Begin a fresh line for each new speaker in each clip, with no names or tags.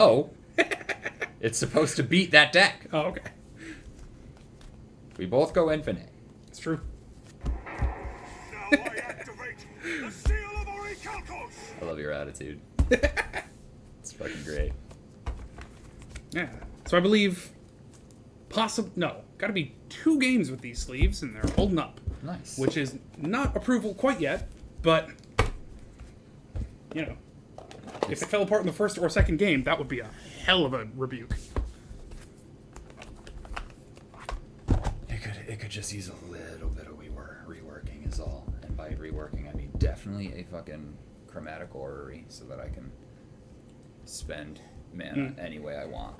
Oh, it's supposed to beat that deck.
Oh, okay.
We both go infinite.
It's true.
Now I activate the seal of օᴜɪᴜ.
I love your attitude. It's fucking great.
Yeah. So I believe gotta be 2 games with these sleeves, and they're holding up.
Nice.
Which is not approval quite yet, but, you know, if it fell apart in the first or second game, that would be a hell of a rebuke.
It could just use a little bit of reworking is all. And by reworking, I mean definitely a fucking chromatic orrery so that I can spend mana any way I want.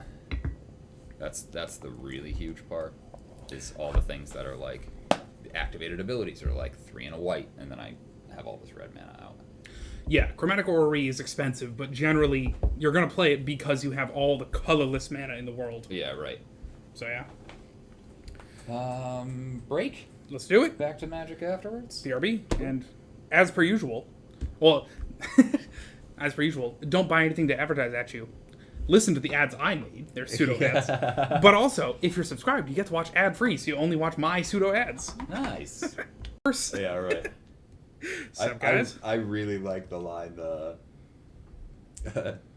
That's the really huge part, is all the things that are like, the activated abilities are like 3 and a white, and then I have all this red mana out.
Yeah, chromatic orrery is expensive, but generally you're going to play it because you have all the colorless mana in the world.
Yeah, right.
So yeah.
Break?
Let's do it.
Back to Magic afterwards?
BRB. And as per usual, as per usual, don't buy anything to advertise at you. Listen to the ads I made. They're pseudo ads. But also, if you're subscribed, you get to watch ad-free, so you only watch my pseudo ads.
Nice.
Yeah, right.
Sup, guys?
I really like the line,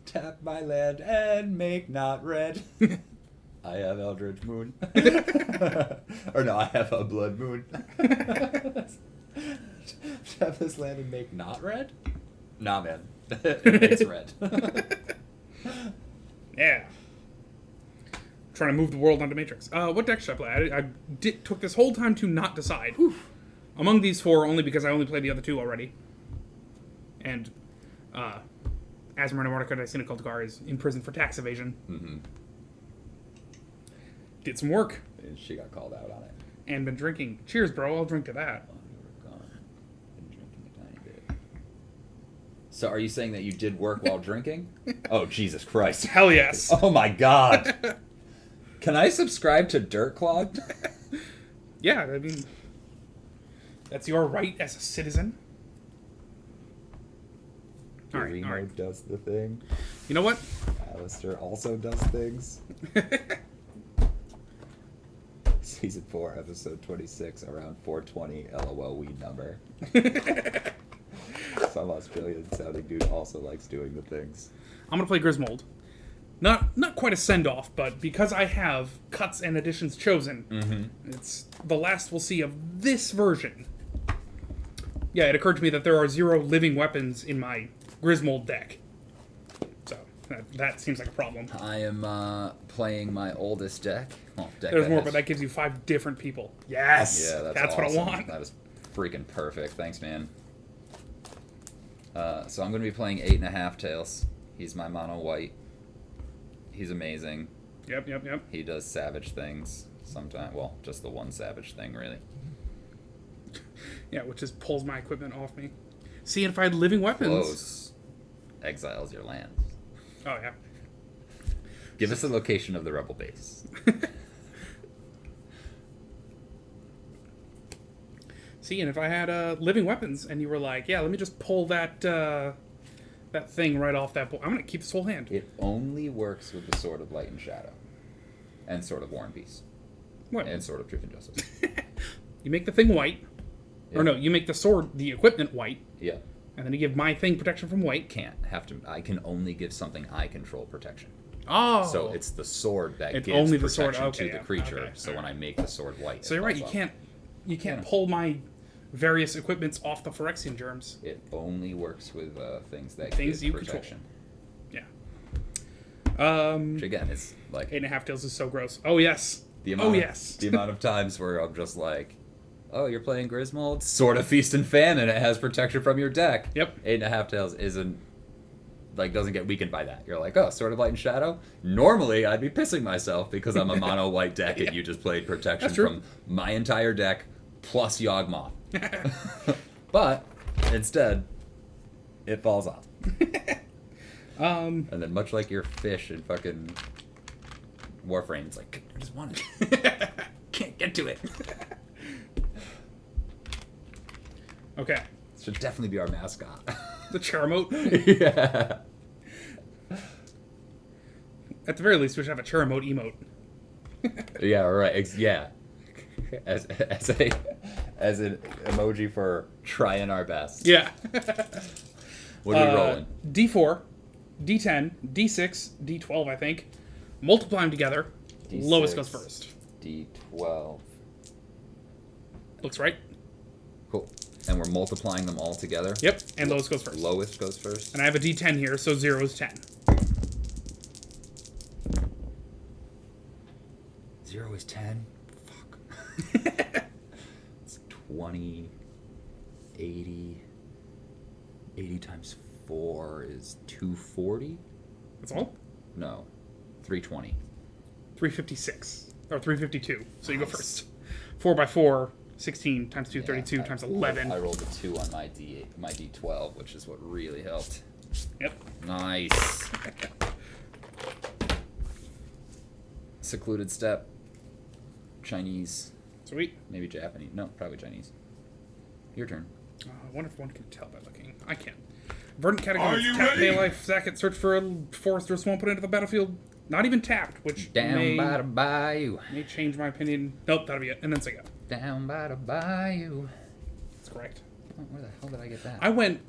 tap my land and make not red. I have Eldritch Moon. Or no, I have a Blood Moon. Tap this land and make not red? Nah, man. It makes red.
Yeah. Trying to move the world onto Matrix. What deck should I play? I took this whole time to not decide. Among these 4, only because I only played the other 2 already. And, Asmarina Mordecai scenic is in prison for tax evasion.
Mm-hmm.
Did some work.
And she got called out on it.
And been drinking. Cheers, bro. I'll drink to that.
Oh, you were gone. Been drinking a tiny bit. So are you saying that you did work while drinking?
Oh, Jesus Christ.
Hell yes.
Oh, my God.
Can I subscribe to Dirt Clogged?
Yeah, I mean, that's your right as a citizen. All right.
Remo does the thing.
You know what?
Alistair also does things. Season 4, episode 26, around 420, LOL weed number. Some Australian sounding dude also likes doing the things.
I'm gonna play Griswold. Not quite a send-off, but because I have cuts and additions chosen, it's the last we'll see of this version. Yeah, it occurred to me that there are 0 living weapons in my Griswold deck. So, that seems like a problem.
I am playing my oldest deck. Well,
There's more, but that gives you 5 different people. Yes!
Yeah,
that's
awesome.
what I want.
That is freaking perfect. Thanks, man. So I'm going to be playing 8.5 Tails. He's my mono white. He's amazing.
Yep.
He does savage things sometimes. Well, just the one savage thing, really.
Yeah, which just pulls my equipment off me. See, and if I had living weapons...
Close. Exiles your lands.
Oh, yeah.
Give us the location of the rebel base.
See, and if I had living weapons, and you were like, yeah, let me just pull that that thing right off that board. I'm going to keep this whole hand.
It only works with the Sword of Light and Shadow. And Sword of War and Peace.
What?
And Sword of Truth and Justice.
You make the thing white.
Yeah.
Or no, you make the sword, the equipment white.
Yeah.
And then you give my thing protection from white.
I can only give something I control protection.
Oh.
So it's the sword that
It's
gives
only the
protection
sword. Okay,
to the
yeah.
creature.
Okay,
So when I make the sword white,
So
it
you're right,
falls
you
off.
can't
Yeah.
pull my various equipments off the Phyrexian germs.
It only works with things that
Things
give
you
protection.
Yeah.
Which again is like
8.5 Tails is so gross. Oh yes.
the amount the amount of times where I'm just like, oh, you're playing Griswold? Sword of Feast and Famine, it has protection from your deck.
Yep.
8.5 Tails doesn't get weakened by that. You're like, oh, Sword of Light and Shadow? Normally, I'd be pissing myself because I'm a mono white deck and you just played protection
That's true.
from my entire deck plus Yawgmoth. But instead, it falls off. And then much like your fish in fucking Warframe, it's like, I just want it. Can't get to it.
Okay.
This should definitely be our mascot.
The Charmote.
Yeah.
At the very least, we should have a chair mode emote.
Yeah, right. Yeah. As an emoji for trying our best.
Yeah.
What are we rolling?
D4, D10, D6, D12, I think. Multiply them together.
D6,
Lowest goes first.
D12.
Looks right.
Cool. And we're multiplying them all together?
Yep, and lowest goes first.
Lowest goes first.
And I have a D10 here, so 0 is 10.
0 is 10? Fuck. It's 20, 80. 80 times 4 is 240?
That's all?
No. 320.
356. Or 352. So you go
Nice.
first. 4 by 4, 16 times 2, 32
Yeah,
times 11.
I rolled a 2 on my D8, my D12, which is what really helped.
Yep.
Nice. Secluded step. Chinese.
Sweet.
Maybe Japanese. No, probably Chinese. Your turn.
I wonder if one can tell by looking. I can't. Verdant
Are
categories.
you
Tap,
ready?
pay life, sack it, search for a forest or swamp, put it into the battlefield. Not even tapped, which
Down by the bayou.
may change my opinion. Nope, that'll be it. And then say go.
Down by the bayou.
That's correct.
Oh, where the hell did I get that?
I went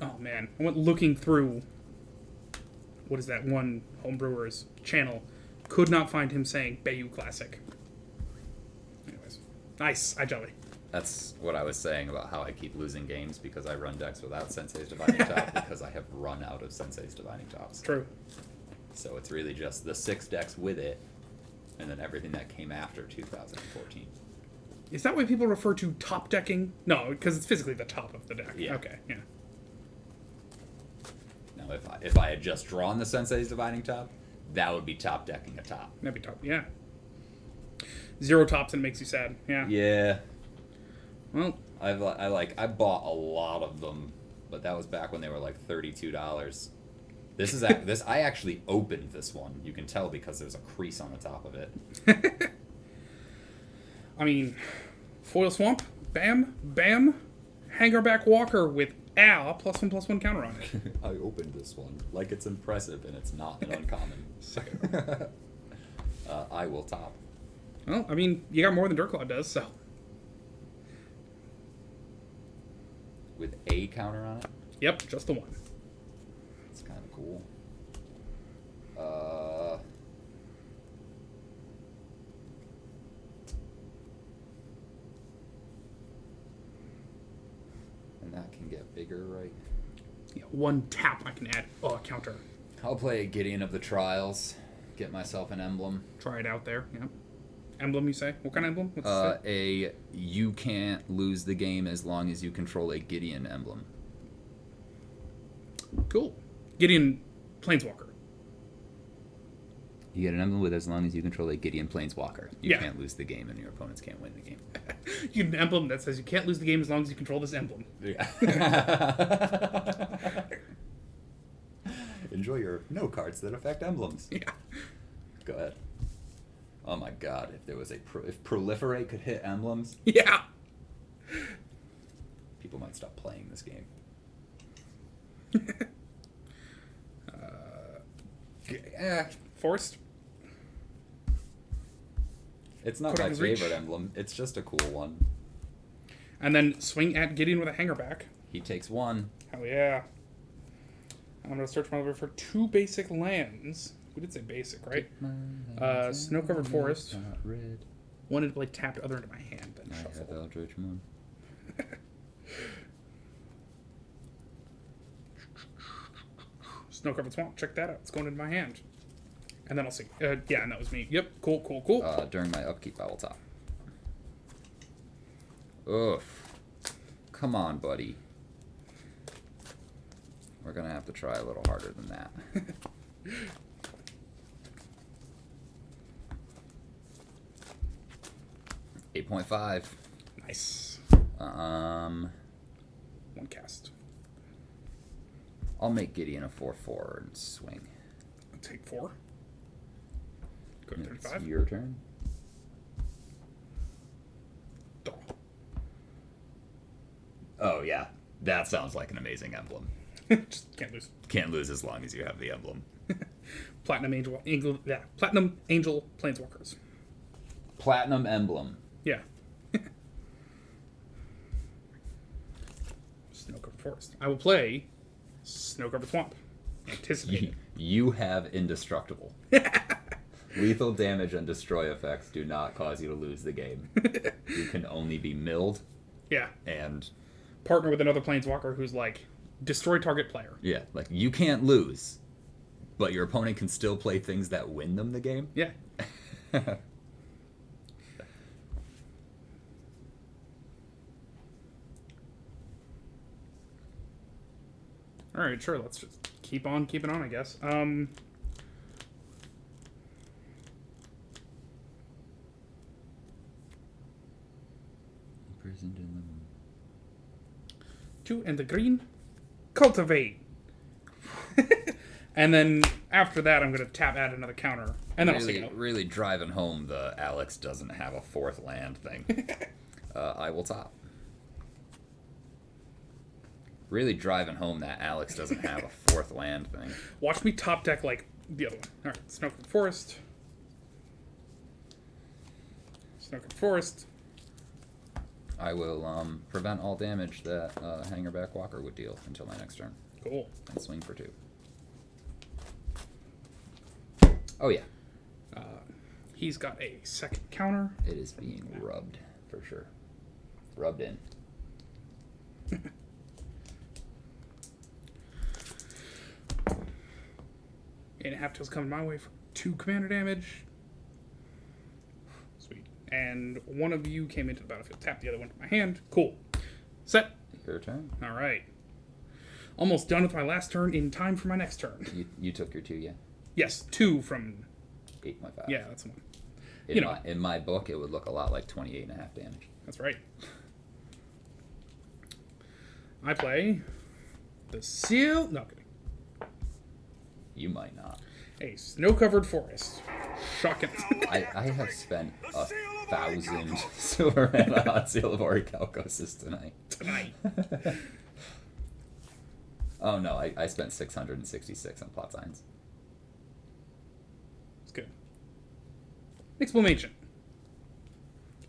looking through, what is that one homebrewer's channel. Could not find him saying Bayou Classic. Anyways. Nice. I jelly.
That's what I was saying about how I keep losing games because I run decks without Sensei's Divining Top because I have run out of Sensei's Divining Tops.
True.
So it's really just the 6 decks with it and then everything that came after 2014.
Is that why people refer to top decking? No, because it's physically the top of the deck.
Yeah.
Okay, yeah.
Now, if I had just drawn the Sensei's Divining Top, that would be top decking a top.
That'd be top, yeah. 0 tops and it makes you sad. Yeah.
Yeah.
Well,
I bought a lot of them, but that was back when they were like $32. This is this I actually opened this one. You can tell because there's a crease on the top of it.
I mean, foil swamp, bam, bam, hangerback walker with +1/+1 counter on it.
I opened this one like it's impressive, and it's not an uncommon. I will top.
Well, I mean, you got more than Dirtclaw does, so.
With a counter on it?
Yep, just the one.
It's kind of cool. And that can get bigger, right?
Yeah, 1 tap I can add a counter.
I'll play a Gideon of the Trials. Get myself an emblem.
Try it out there, yeah. Emblem, you say? What kind of emblem? What's it say?
You can't lose the game as long as you control a Gideon emblem.
Cool. Gideon Planeswalker.
You get an emblem with as long as you control a Gideon Planeswalker. You
Yeah.
can't lose the game and your opponents can't win the game.
You get an emblem that says you can't lose the game as long as you control this emblem.
Yeah. Enjoy your no cards that affect emblems.
Yeah.
Go ahead. Oh my god, if there was if Proliferate could hit emblems,
Yeah.
people might stop playing this game.
Forced.
It's not
Put
my
on his reach.
favorite emblem. It's just a cool one.
And then swing at Gideon with a hangerback.
He takes 1.
Hell yeah. I'm going to search my library for 2 basic lands. We did say basic, right? Snow-covered forest.
Not red.
One into play tapped, other into my hand, then
I have
shuffle.
Eldritch Moon.
Snow-covered swamp, check that out. It's going into my hand. And then I'll see. Yeah, and that was me. Yep, cool.
During my upkeep, I will top. Oof. Come on, buddy. We're gonna have to try a little harder than that. $8.5.
Nice.
1
cast.
I'll make Gideon a 4/4 and swing.
I'll take 4. Go to
It's
35.
your turn.
Draw.
Oh yeah, that sounds like an amazing emblem.
Just can't lose.
Can't lose as long as you have the emblem.
Platinum Angel Planeswalkers.
Platinum Emblem.
Yeah. Snow-covered forest. I will play Snow-covered swamp. Anticipating.
You have indestructible. Lethal damage and destroy effects do not cause you to lose the game. You can only be milled
Yeah.
and
Partner with another planeswalker who's like, destroy target player.
yeah, like you can't lose, but your opponent can still play things that win them the game.
Yeah. All right, sure. Let's just keep on keeping on, I guess.
Imprisoned in the moon.
2 and the green. Cultivate. And then after that, I'm going to add another counter. And then I'll
Really,
say no.
really driving home the Alex doesn't have a fourth land thing. I will top. Really driving home that Alex doesn't have a fourth land thing.
Watch me top deck like the other one. All right, Snow-covered forest. Snow-covered forest.
I will prevent all damage that Hangerback Walker would deal until my next turn.
Cool.
And swing for 2. Oh yeah,
He's got a second counter.
it is being rubbed for sure. Rubbed in.
8.5 tails coming my way for 2 commander damage. Sweet. And one of you came into the battlefield. Tap the other one to my hand. Cool. Set.
Your turn.
All right. Almost done with my last turn in time for my next turn.
You took your 2, yeah?
Yes, 2 from...
8.5.
Yeah, that's the one.
In my book, it would look a lot like 28.5 damage.
That's right. I play the seal... No, kidding.
You might not.
A snow-covered forest. Shocking.
I have spent 1,000 silver mana on Seal of Orichalcosis tonight. Oh no, I spent 666 on Plot Signs.
It's good. Explanation.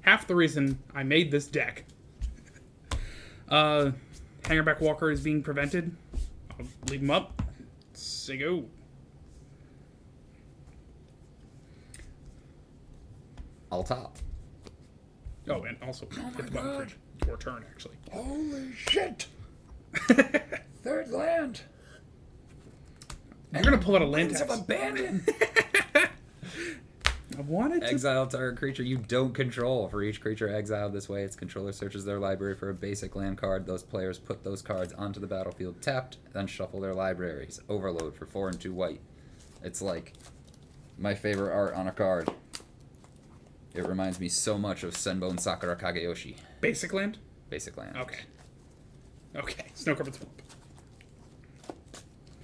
Half the reason I made this deck. Hangerback Walker is being prevented. I'll leave him up. Say go.
I'll top.
Oh, and also hit the button for your turn, actually.
Holy shit! Third land!
You're going to pull out a land
Winds of
tax.
Abandon!
I wanted to...
Exile target creature you don't control. For each creature exiled this way, its controller searches their library for a basic land card. Those players put those cards onto the battlefield tapped, then shuffle their libraries. Overload for 4 and 2 white. It's like my favorite art on a card. It reminds me so much of Senbone Sakura Kageyoshi.
Basic land?
Basic land.
Okay. Okay. Snow-covered swamp.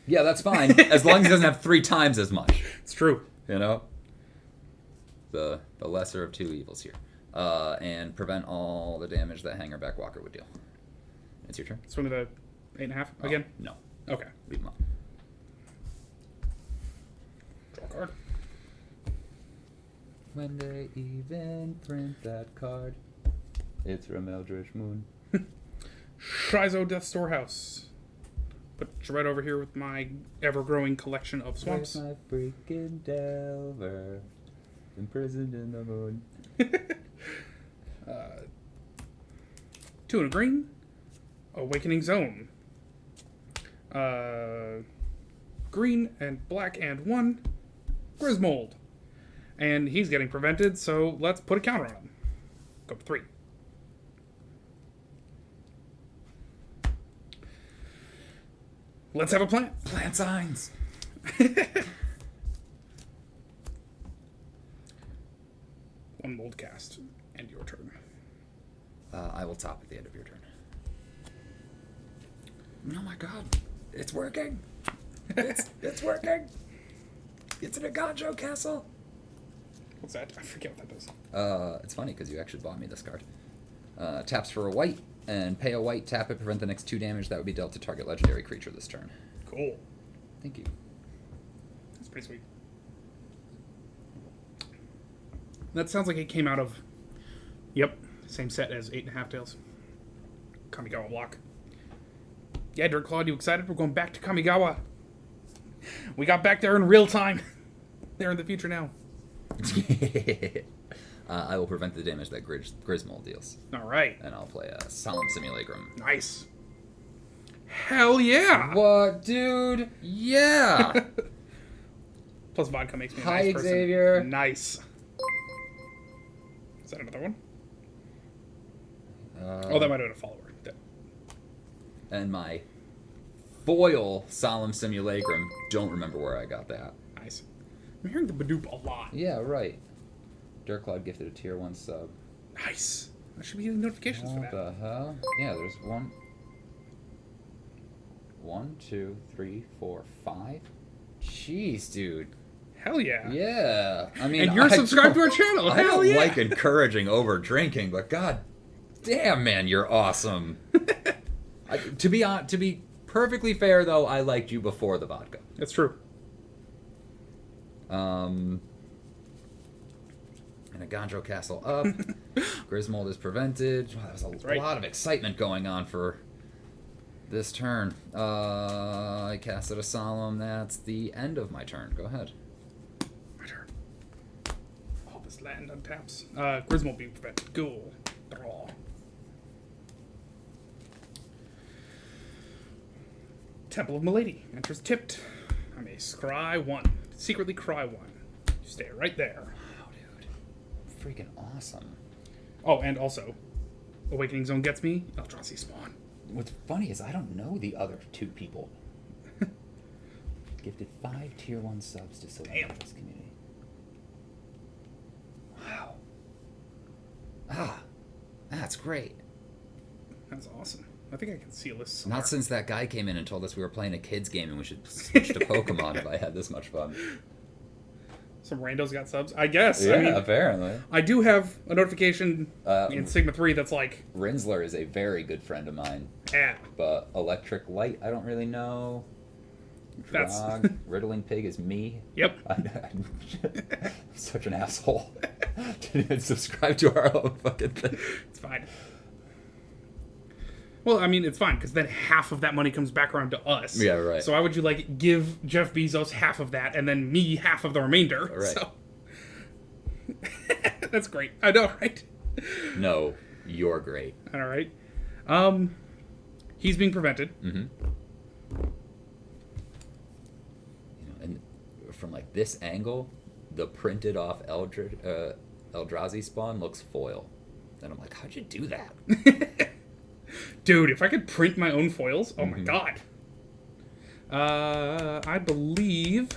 Yeah, that's fine. As long as it doesn't have 3 times as much.
It's true.
You know? The lesser of 2 evils here. And prevent all the damage that Hangerback Walker would deal. It's your turn.
Swing with a 8.5 again?
No.
Okay.
Leave him up.
Draw a card.
When they even print that card, it's from Eldritch Moon.
Shizo Death Storehouse. Put you right over here with my ever-growing collection of swamps.
Where's my freaking Delver? Imprisoned in the moon.
2 and a green. Awakening Zone. Green and black and 1. Grismold. And he's getting prevented, so let's put a counter on him. Go for 3. Let's have a plan.
Plant signs.
One mold cast. And your turn.
I will top at the end of your turn. Oh my god. It's working. It's working. It's an Aganjo castle.
What's that? I forget what that does.
It's funny because you actually bought me this card. Taps for a white and pay a white, tap it, prevent the next 2 damage that would be dealt to target legendary creature this turn.
Cool.
Thank you.
That's pretty sweet. That sounds like it came out of... Yep, same set as 8.5 Tails. Kamigawa block. Yeah, Dirk Claude, you excited? We're going back to Kamigawa. We got back there in real time. They're in the future now.
I will prevent the damage that Griswold deals.
All right.
And I'll play a Solemn Simulacrum.
Nice. Hell yeah.
What, dude? Yeah.
Plus vodka makes me a
Hi,
nice person.
Xavier.
Nice. Is that another one? Oh, that might have been a follower.
And my foil Solemn Simulacrum. Don't remember where I got that.
Nice. I'm hearing the Badoop a lot.
Yeah, right. Dirk Cloud gifted a tier 1 sub.
Nice. I should be getting notifications for
What
that.
the hell? Yeah, there's 1, 2, 3, 4, 5. Jeez, dude.
Hell yeah.
Yeah. I mean,
And you're subscribed to
don't-
our channel.
I
Hell
don't
yeah.
like encouraging over drinking, but god damn, man, you're awesome. To be perfectly fair, though, I liked you before the vodka.
That's true.
And a Gondro Castle up. Griswold is prevented. Wow, there's a
right.
lot of excitement going on for this turn. I casted a Solemn. That's the end of my turn. Go ahead.
My turn. All this land untaps. Griswold being prevented. Cool. Draw. Temple of Milady. Enters tipped. I may scry 1. Secretly cry 1. You stay right there.
Wow, dude. Freaking awesome.
Oh, and also, Awakening Zone gets me. Eldrazi spawn.
What's funny is I don't know the other 2 people. Gifted 5 tier 1 subs to Silver
Damn.
Angels community. Wow. That's great.
That's awesome. I think I can seal this somewhere.
Not since that guy came in and told us we were playing a kids game and we should switch to Pokemon have I had this much fun.
Some randos got subs. I guess.
Yeah,
I mean,
apparently.
I do have a notification in Sigma 3 that's like,
Rinsler is a very good friend of mine,
ah,
but Electric Light, I don't really know.
That's-
Drog, Riddling Pig is me.
yep.
I'm such an asshole. Didn't even subscribe to our own fucking thing.
It's fine. Well, I mean, it's fine, because then half of that money comes back around to us.
Yeah, right.
So why would you, like, give Jeff Bezos half of that, and then me half of the remainder?
Right.
So. That's great. I know, right?
No, you're great.
All right. He's being prevented.
Mm-hmm. And from like this angle, the printed off Eldrazi spawn looks foil. And I'm like, how'd you do that?
Dude, if I could print my own foils, oh my god. I believe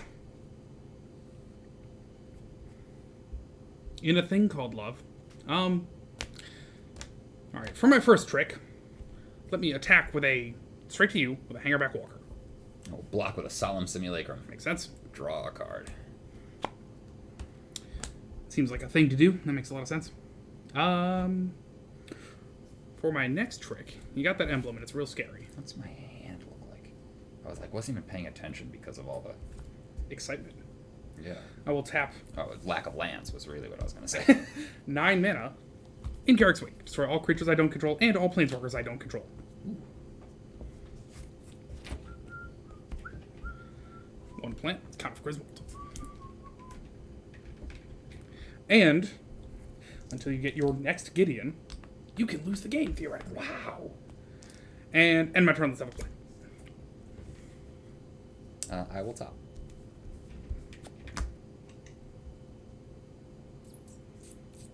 in a thing called love. All right, for my first trick, let me attack with a straight to you with a Hangerback Walker.
Oh, block with a Solemn Simulacrum.
Makes sense.
Draw a card.
Seems like a thing to do. That makes a lot of sense. For my next trick, you got that emblem and it's real scary.
What's my hand look like? I was like, wasn't even paying attention because of all the...
Excitement.
Yeah.
I will tap
Oh, lack of lands was really what I was going to say.
9 mana in Garrick's Wake. Destroy all creatures I don't control and all planeswalkers I don't control. One plant, Count of Griswold. And until you get your next Gideon, you can lose the game, theoretically. Wow. And end my turn, let's have a play.
I will top.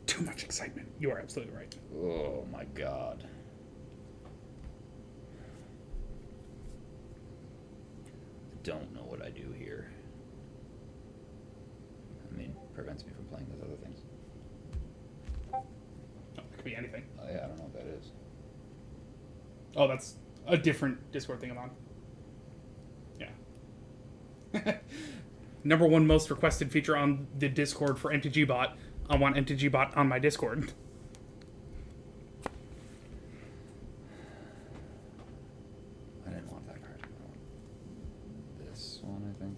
Too much excitement. You are absolutely right.
Oh my god. Don't know what I do here. I mean, prevents me from playing those other things.
Oh, it could be anything.
Yeah, I don't know what that is.
Oh, that's a different Discord thing I'm on. Yeah. Number 1 most requested feature on the Discord for MTG Bot. I want MTG Bot on my Discord.
I didn't want that card. I want this one, I think.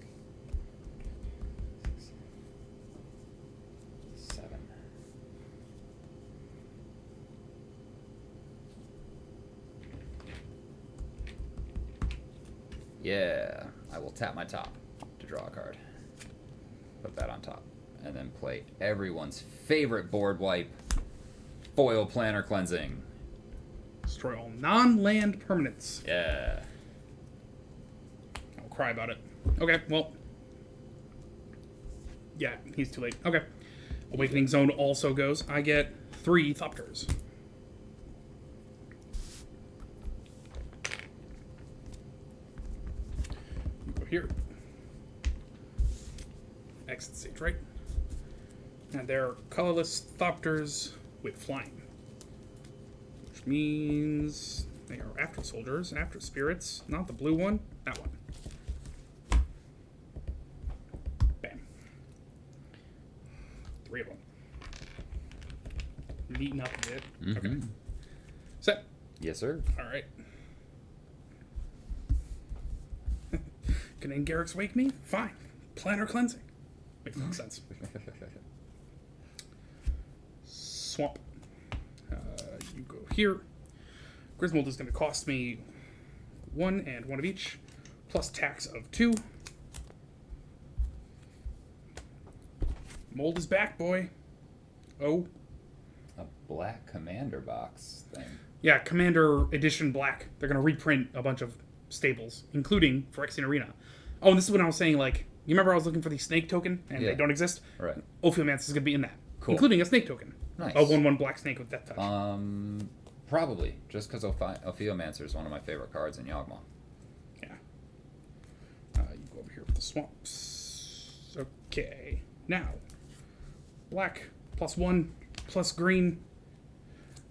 Yeah, I will tap my top to draw a card. Put that on top. And then play everyone's favorite board wipe, Foil Planner Cleansing.
Destroy all non-land permanents.
Yeah.
I'll cry about it. Okay, well. Yeah, he's too late. Okay. Awakening Zone also goes. I get 3 Thopters. You go here. Exit stage, right? And they're colorless Thopters with flying. Which means they are after soldiers, after spirits. Not the blue one, that one. Bam. 3 of them. Meeting up a bit. Okay. Set.
Yes, sir.
Alright. Can Garrick's wake me? Fine. Planner cleansing. Makes no sense. Swamp. You go here. Griswold is going to cost me 1 and 1 of each, plus tax of 2. Mold is back, boy. Oh.
A black commander box thing.
Yeah, Commander Edition Black. They're going to reprint a bunch of stables, including Phyrexian Arena. Oh, and this is when I was saying, like, you remember I was looking for the snake token, and they don't exist?
Right.
ǫᴜɪᴄධssso.ł is going to be in that,
Cool.
including a snake token.
Nice.
A 1/1 black snake with death touch.
Probably. Just because ǫᴜɪᴜmancer is one of my favorite cards in Yawgmoth.
Yeah. You go over here with the swamps. Okay. Now, black plus 1 plus green.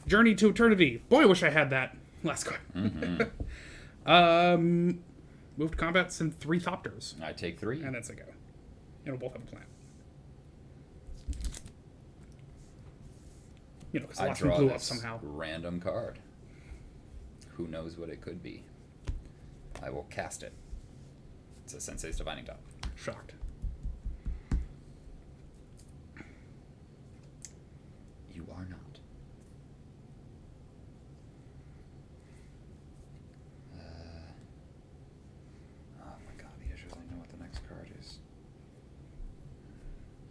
Journey to Eternity. Boy, I wish I had that last card. Move to combat, send 3 Thopters.
I take 3.
And that's a go. And we'll both have a plan. You know, because the
I
last one
draw
blew
this
up somehow.
random card. Who knows what it could be? I will cast it. It's a Sensei's Divining Top.
Shocked.
You are not. Oh my god, the issue is I know what the next card is.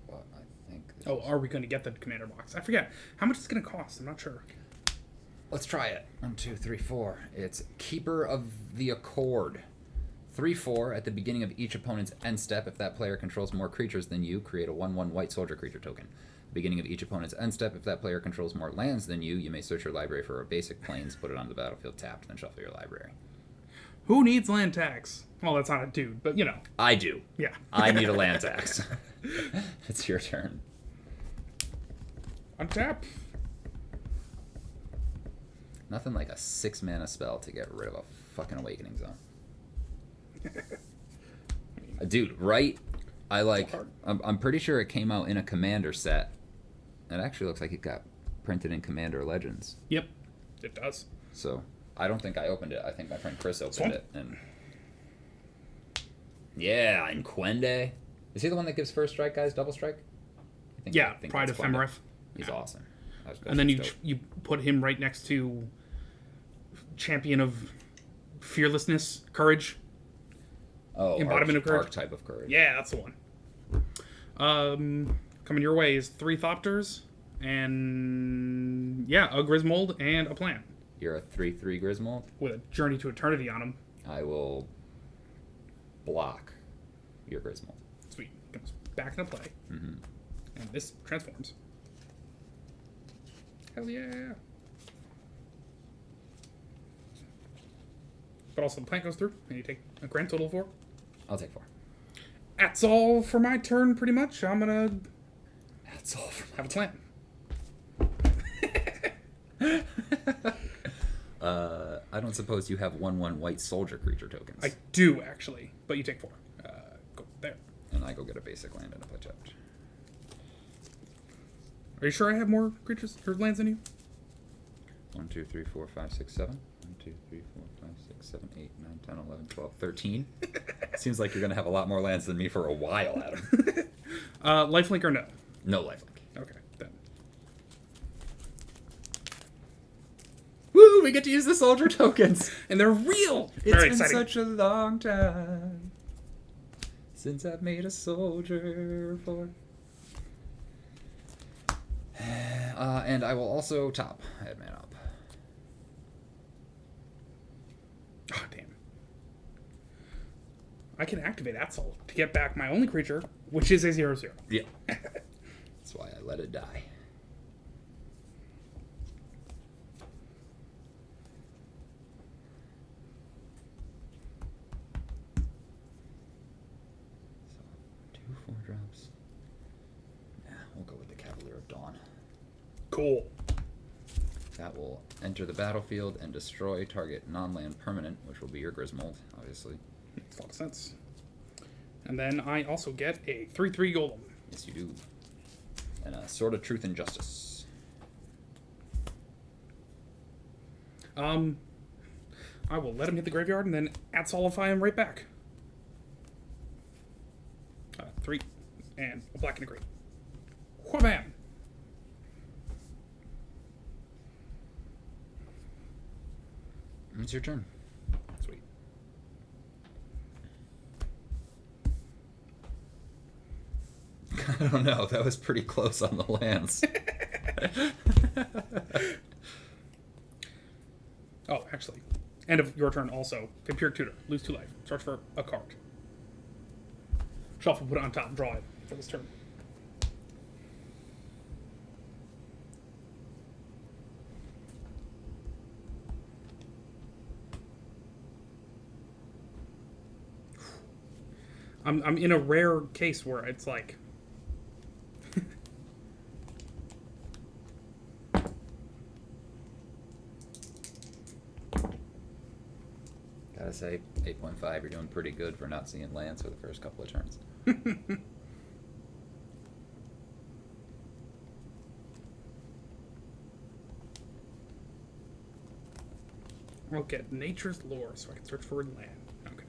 But I think this
Oh,
is...
are we going to get the commander box? I forget. How much is it going to cost? I'm not sure.
Let's try it. 1, 2, 3, 4. It's Keeper of the Accord. 3/4 at the beginning of each opponent's end step. If that player controls more creatures than you, create a 1/1 white soldier creature token. Beginning of each opponent's end step. If that player controls more lands than you, you may search your library for a basic plains, put it on the battlefield tapped, then shuffle your library.
Who needs land tax? Well, that's not a dude, but you know.
I do.
Yeah.
I need a land tax. It's your turn.
Untap.
Nothing like a 6-mana spell to get rid of a fucking Awakening Zone. Dude, right? I'm pretty sure it came out in a Commander set. It actually looks like it got printed in Commander Legends.
Yep. It does.
So, I don't think I opened it. I think my friend Chris opened
Swamp.
it. And yeah, and Quende. Is he the one that gives first strike guys double strike? I
Yeah,
think
Pride
that's
of
Quende.
Femeref.
He's awesome.
And then
dope.
you put him right next to Champion of Fearlessness, Courage. Embodiment of Courage.
Archetype of Courage.
Yeah, that's the one. Coming your way is 3 Thopters, and yeah, a Griswold and a plant
You're a 3/3 Griswold.
with a Journey to Eternity on him.
I will block your Griswold.
Sweet. Comes back into play.
Mm-hmm.
And this transforms. Hell yeah. But also the plant goes through, and you take a grand total of 4.
I'll take 4.
That's all for my turn, pretty much. I'm gonna
That's all for
have a plant.
I don't suppose you have 1/1 white soldier creature tokens.
I do, actually. But you take 4. Go there.
And I go get a basic land and a play tapped.
Are you sure I have more creatures or lands than you?
1, 2, 3, 4, 5, 6, 7. 1, 2, 3, 4, 5, 6, 7, 8, 9, 10, 11, 12, 13. Seems like you're going to have a lot more lands than me for a while, Adam.
Lifelink or no?
No lifelink.
Okay, then. Woo!
Woo! We get to use the soldier tokens.
And they're real.
It's
Very
been
exciting.
such a long time since I've made a soldier for. And I will also top. I had man up.
Oh, damn. I can activate Äᴜ to get back my only creature, which is a 0/0.
Yeah. That's why I let it die. So, 2 4-drops. Yeah, we'll go with the Cavalier of Dawn.
Cool.
That will enter the battlefield and destroy target non-land permanent, which will be your Griswold, obviously.
Makes a lot of sense. And then I also get a 3/3 golem.
Yes, you do. And a Sword of Truth and Justice.
I will let him hit the graveyard and then Äᴜ him right back. 3 and a black and a green. Whabam!
It's your turn.
Sweet.
I don't know. That was pretty close on the lands.
Oh, actually. End of your turn also. Vampiric Tutor. Lose 2 life. Search for a card. Shuffle, put it on top, draw it for this turn. I'm in a rare case where it's like
Gotta say, 8.5, you're doing pretty good for not seeing lands for the first couple of turns.
I'll get Nature's Lore so I can search for land. Okay.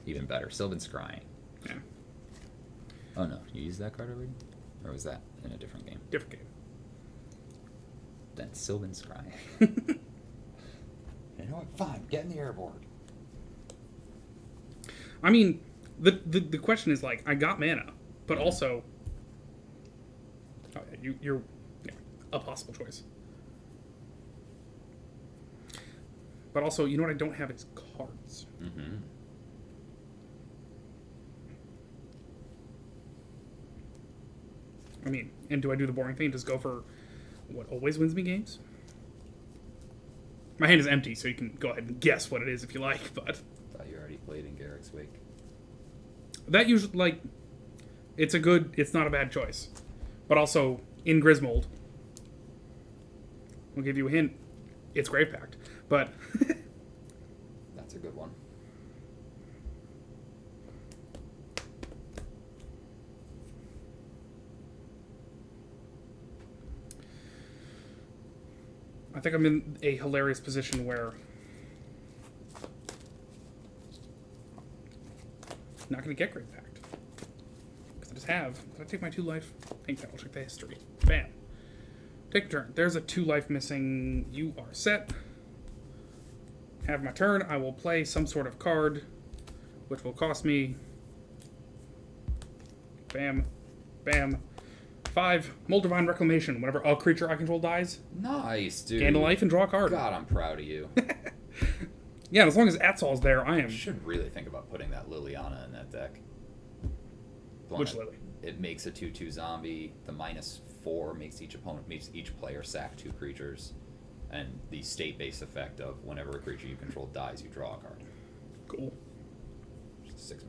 Even better. Sylvan Scrying.
Yeah.
Oh no, you used that card already? Or was that in a different game?
Different game.
Then Sylvan Scrying. You know what? Fine, get in the airboard.
I mean, the question is like, I got mana, but also, oh, yeah, you're a possible choice. But also, you know what I don't have is cards.
Mm-hmm.
I mean, and do I do the boring thing? Just go for what always wins me games? My hand is empty, so you can go ahead and guess what it is if you like, but
Thought you already played in Garrick's Wake.
that usually, like, it's not a bad choice. But also, in Griswold, I'll give you a hint, it's Grave Pact. But
That's a good one.
I think I'm in a hilarious position where I'm not going to get Grave Pact. Because I just have. Did I take my 2 life? Think that will check the history. Bam. Take a turn. There's a 2 life missing. You are set. Have my turn. I will play some sort of card, which will cost me. Bam. Bam. 5. Moldavine Reclamation. Whenever a creature I control dies,
Nice, dude.
gain a life and draw a card.
God, I'm proud of you.
Yeah, as long as Äᴜ's there, I am.
You should really think about putting that Liliana in that deck. The one
Which
that-
Lily?
It makes a 2/2 zombie. The -4 makes each player sack 2 creatures. And the state-based effect of whenever a creature you control dies, you draw a card.
Cool.
Just 6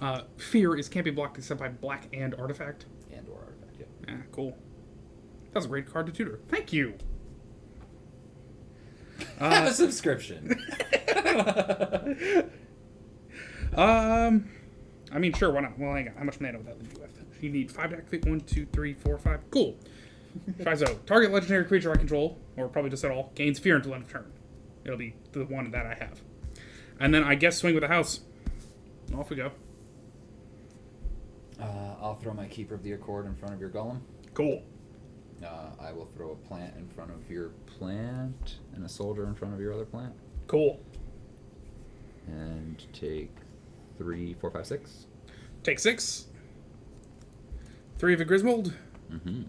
mana.
Fear can't be blocked except by black and artifact.
And or artifact, yep.
Yeah, cool. That was a great card to tutor. Thank you.
Have a subscription.
I mean, sure, why not? Well, hang on. How much mana would that leave you with? You need 5 to activate. 1, 2, 3, 4, 5. Cool. Shizo. Target legendary creature I control, or probably just at all, gains fear until end of turn. It'll be the one that I have. And then I guess swing with a house. Off we go.
I'll throw my Keeper of the Accord in front of your Golem.
Cool.
I will throw a plant in front of your plant and a soldier in front of your other plant.
Cool.
And take 3, 4, 5, 6.
Take 6. 3 of a Griswold.
Mm-hmm.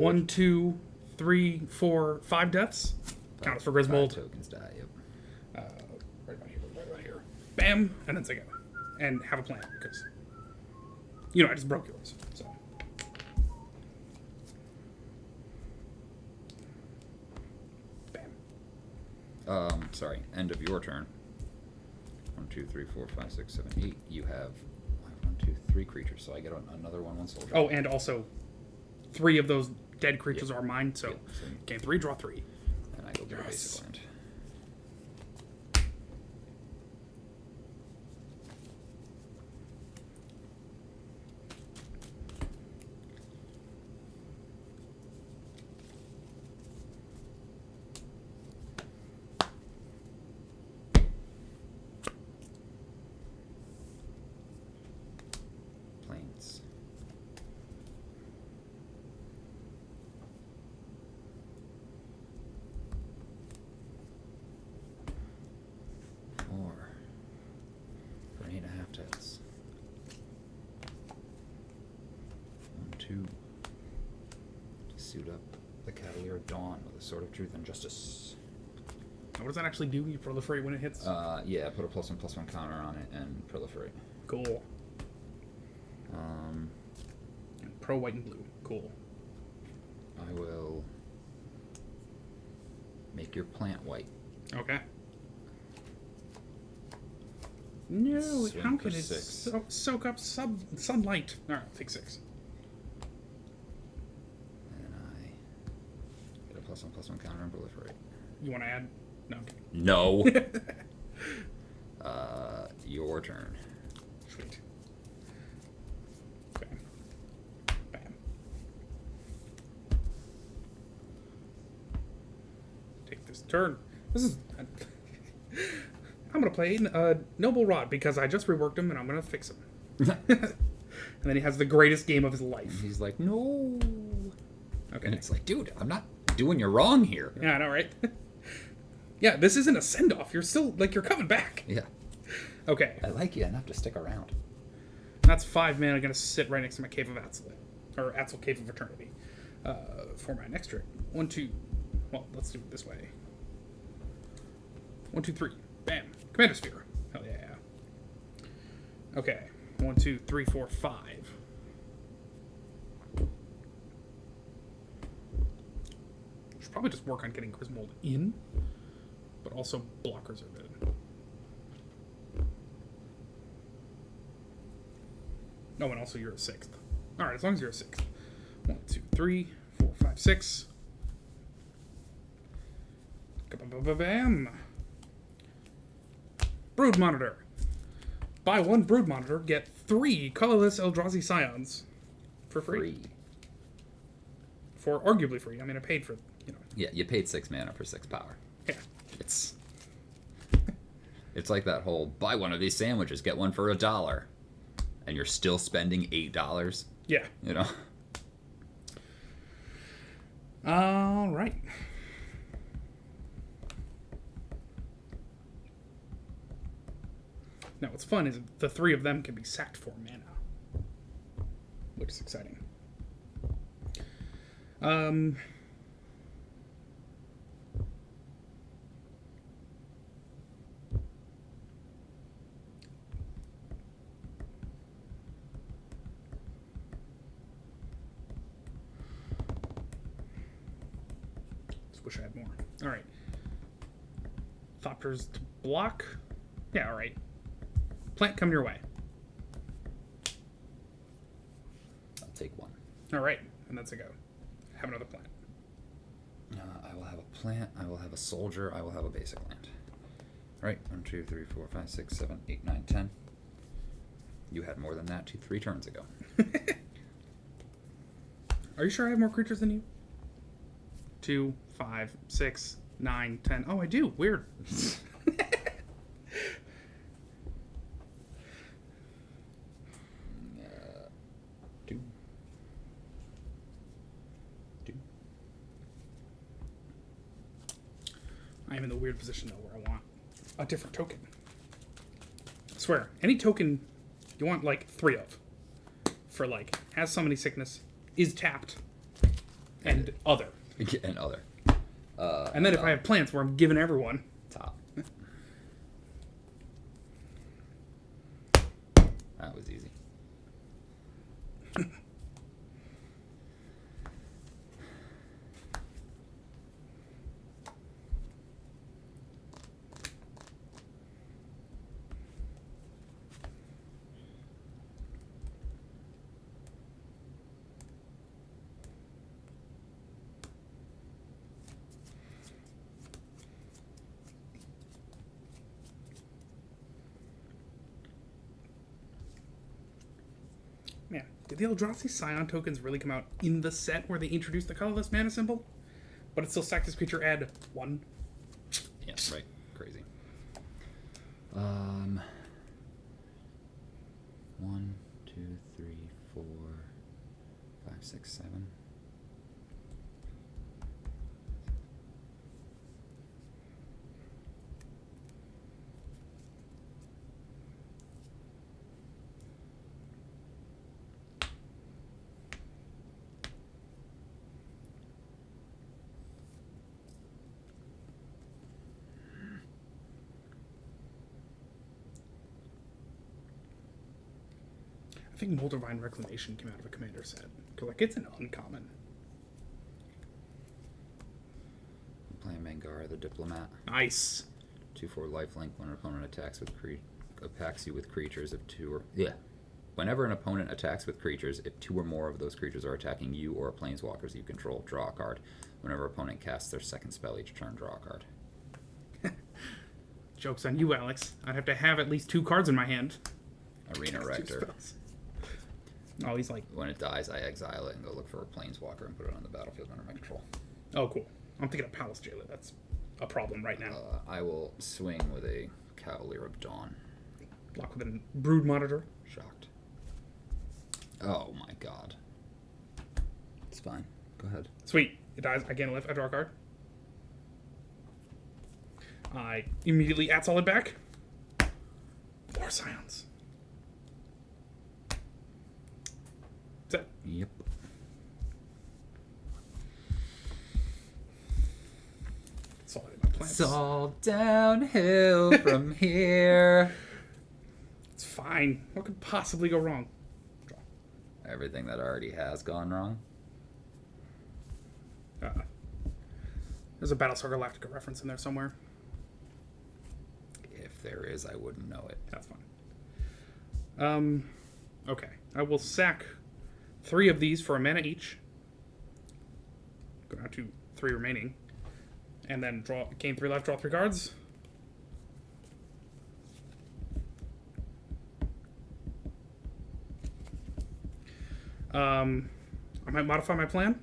1, 2, 3, 4, 5 deaths. Counts for Griswold.
5 tokens die, yep.
Right about here, right about here. Bam, and then say go. And have a plan, because, you know, I just broke yours, so. Bam.
Sorry, end of your turn. 1, 2, 3, 4, 5, 6, 7, 8. You have 1, 2, 3 creatures, so I get another 1 soldier.
Oh, and also, 3 of those dead creatures
Yep.
are mine, so
Yep, so
game 3, draw 3.
and I go to
Yes.
basic land. Planes. Four. For 8.5 deaths. 1, 2. To suit up the Cavalier of Dawn with a sword of truth and justice.
Now, what does that actually do? You proliferate when it hits?
Yeah, put a +1/+1 counter on it and proliferate.
Cool.
Um,
Pro white and blue. Cool.
I will make your plant white.
Okay. No,
Swing
how
for
can it
6.
soak up sunlight? Alright, take 6.
And I get a +1/+1 counter and proliferate.
You want to add? No, okay.
No. Your turn.
Sweet. Bam. Bam. Take this turn. This is... I'm going to play Noble Rod because I just reworked him and I'm going to fix him. And then he has the greatest game of his life.
He's like, no.
Okay.
And it's like, dude, I'm not doing you wrong here.
Yeah, I know, right? Yeah, this isn't a send-off. You're still, like, you're coming back.
Yeah.
Okay.
I like you enough to stick around.
That's 5 mana going to sit right next to my Cave of Atzel. Or Atzel Cave of Eternity. For my next trick. 1, 2. Well, let's do it this way. 1, 2, 3. Bam. Commander Sphere. Hell yeah. Okay. 1, 2, 3, 4, 5. Should probably just work on getting Griswold in. But also blockers are good. Oh, and also you're a 6th. Alright, as long as you're a 6th. 1, 2, 3, 4, 5, 6. Bam! Brood Monitor. Buy 1 Brood Monitor, get 3 colorless Eldrazi Scions. For free. For arguably free. I mean, I paid for, you know.
Yeah, you paid 6 mana for 6 power.
Yeah.
It's like that whole buy one of these sandwiches, get one for $1, and you're still spending $8.
Yeah.
You know.
All right. Now, what's fun is the 3 of them can be sacked for mana, which is exciting. Just wish I had more. All right. Thopters to block. Yeah, all right. Plant coming your way.
I'll take 1.
All right, and that's a go. Have another plant.
I will have a plant, I will have a soldier, I will have a basic land. Alright, 1, 2, 3, 4, 5, 6, 7, 8, 9, 10. You had more than that 3 turns ago.
Are you sure I have more creatures than you? 2, 5, 6, 9, 10. Oh, I do. Weird.
2,
I'm in the weird position, though, where I want a different token. I swear, any token you want, like, 3 of. For, like, has summoning sickness, is tapped, and other.
And other.
And then if I have plants where I'm giving everyone...
Top. That was easy.
Man, did the Eldrazi Scion tokens really come out in the set where they introduced the colorless mana symbol? But it still stacked this creature add 1?
Yeah, right. Crazy. 1, 2, 3, 4, 5, 6, 7.
I think Moldavine Reclamation came out of a commander set. Because, like, it's an uncommon.
I'm playing Mangar, the Diplomat.
Nice.
2/4 lifelink when an opponent attacks you with creatures if 2 or... Yeah. Whenever an opponent attacks with creatures, if 2 or more of those creatures are attacking you or planeswalkers you control, draw a card. Whenever opponent casts their second spell each turn, draw a card.
Joke's on you, Alex. I'd have to have at least 2 cards in my hand.
Arena
Two
Rector.
spells. Oh, he's like...
When it dies, I exile it and go look for a planeswalker and put it on the battlefield under my control.
Oh, cool. I'm thinking of Palace Jailer. That's a problem right now.
I will swing with a Cavalier of Dawn.
Block with a Brood Monitor.
Shocked. Oh my god. It's fine. Go ahead.
Sweet. It dies. I gain a lift. I draw a card. I immediately Atzel it back. More Scions. Is that...
Yep.
That's all I did my plants.
It's all downhill from here.
It's fine. What could possibly go wrong? Draw.
Everything that already has gone wrong.
There's a Battlestar Galactica reference in there somewhere.
If there is, I wouldn't know it.
That's fine. Okay. I will sack 3 of these for a mana each. Go down to 3 remaining. And then gain 3 life, draw 3 cards. I might modify my plan.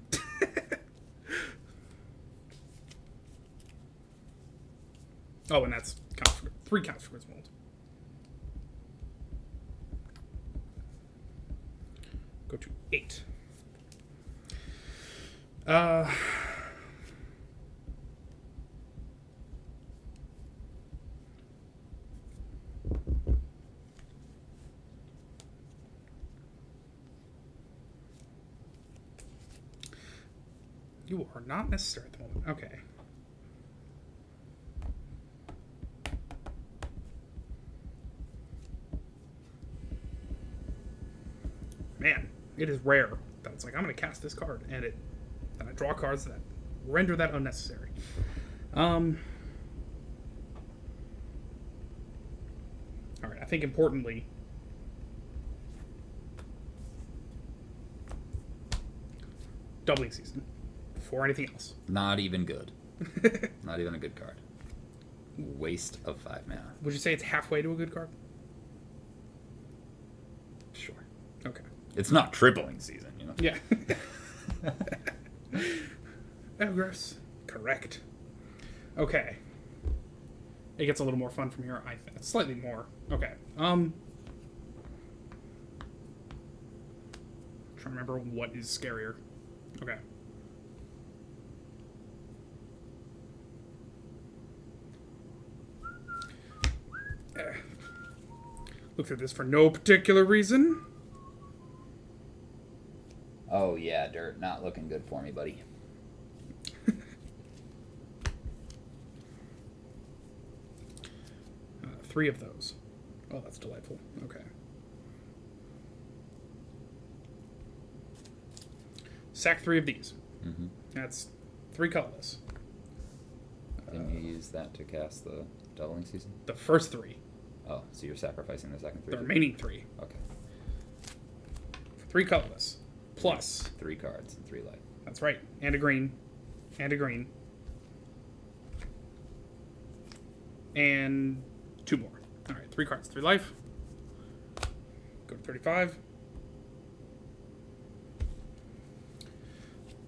Oh, and that's 3 counts for Griswold. Go to 8. You are not necessary at the moment. Okay. Man, it is rare that it's like, I'm going to cast this card, and then I draw cards that render that unnecessary. Alright, I think importantly, doubling season before anything else.
Not even good. Not even a good card. Waste of 5 mana.
Would you say it's halfway to a good card?
Sure.
Okay.
It's not tripling season, you know?
Yeah. Egress. Correct. Okay. It gets a little more fun from here, I think. Slightly more. Okay. Trying to remember what is scarier. Okay. Look through this for no particular reason.
Oh yeah, dirt. Not looking good for me, buddy.
3 of those. Oh, that's delightful. Okay. Sack 3 of these.
Mm-hmm.
That's 3 colorless.
Can you use that to cast the doubling season?
The first 3.
Oh, so you're sacrificing the second 3?
The remaining 3.
Okay.
3 colorless. Plus.
3 cards and 3 life.
That's right. And a green. And a green. And 2 more. Alright, 3 cards. 3 life. Go to 35.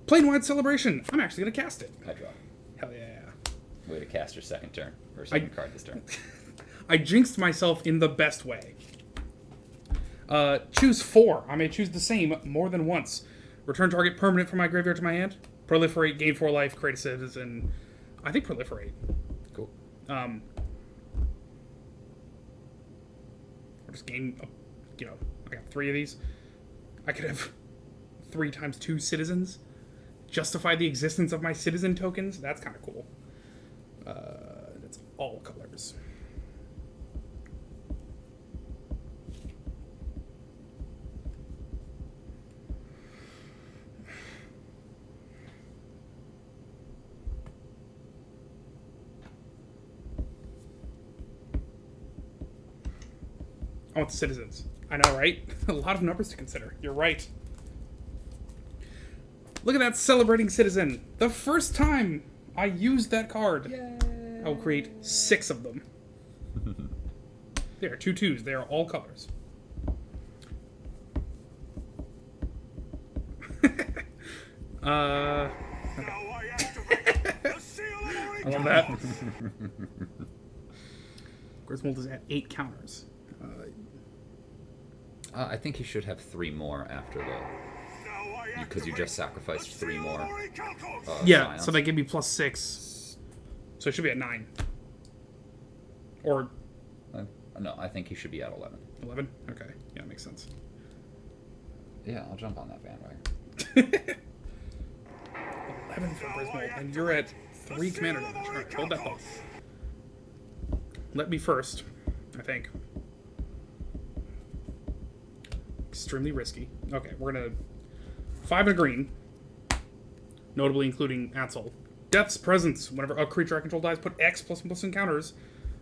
Plane-wide celebration. I'm actually going to cast it.
I draw.
Hell yeah.
Way to cast your second turn. Or second card this turn.
I jinxed myself in the best way. Choose 4. I may choose the same more than once. Return target permanent from my graveyard to my hand. Proliferate, gain 4 life, create a citizen. I think proliferate.
Cool.
Or just gain, I got 3 of these. I could have 3 times 2 citizens. Justify the existence of my citizen tokens. That's kind of cool. It's all colors. I want the citizens. I know, right? A lot of numbers to consider. You're right. Look at that celebrating citizen. The first time I used that card. Yay. I will create 6 of them. There are 2 2s. They are all colors.
Now I activate the seal of
I love that. Griswold is at 8 counters.
I think you should have 3 more after the... Because you just sacrificed 3 more.
Yeah,
scions.
so they give me plus 6. So it should be at 9. Or
No, I think you should be at 11.
11? Okay. Yeah, makes sense.
Yeah, I'll jump on that bandwagon.
11 for Griswold, and you're at 3 commander damage. Alright, hold that thought. Let me first, I think. Extremely risky. Okay, we're gonna 5 and a green, notably including Atzel. Death's Presence. Whenever a creature I control dies, put X +1/+1 encounters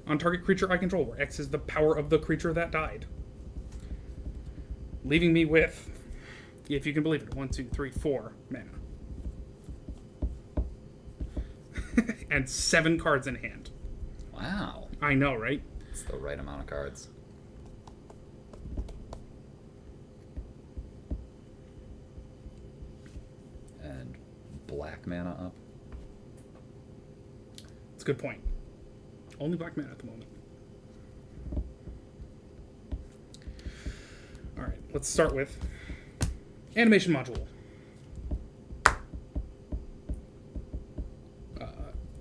on target creature I control, where X is the power of the creature that died. Leaving me with, if you can believe it, 1, 2, 3, 4 mana. And 7 cards in hand.
Wow.
I know, right?
It's the right amount of cards. And black mana up.
It's a good point. Only black mana at the moment. Alright, let's start with animation module.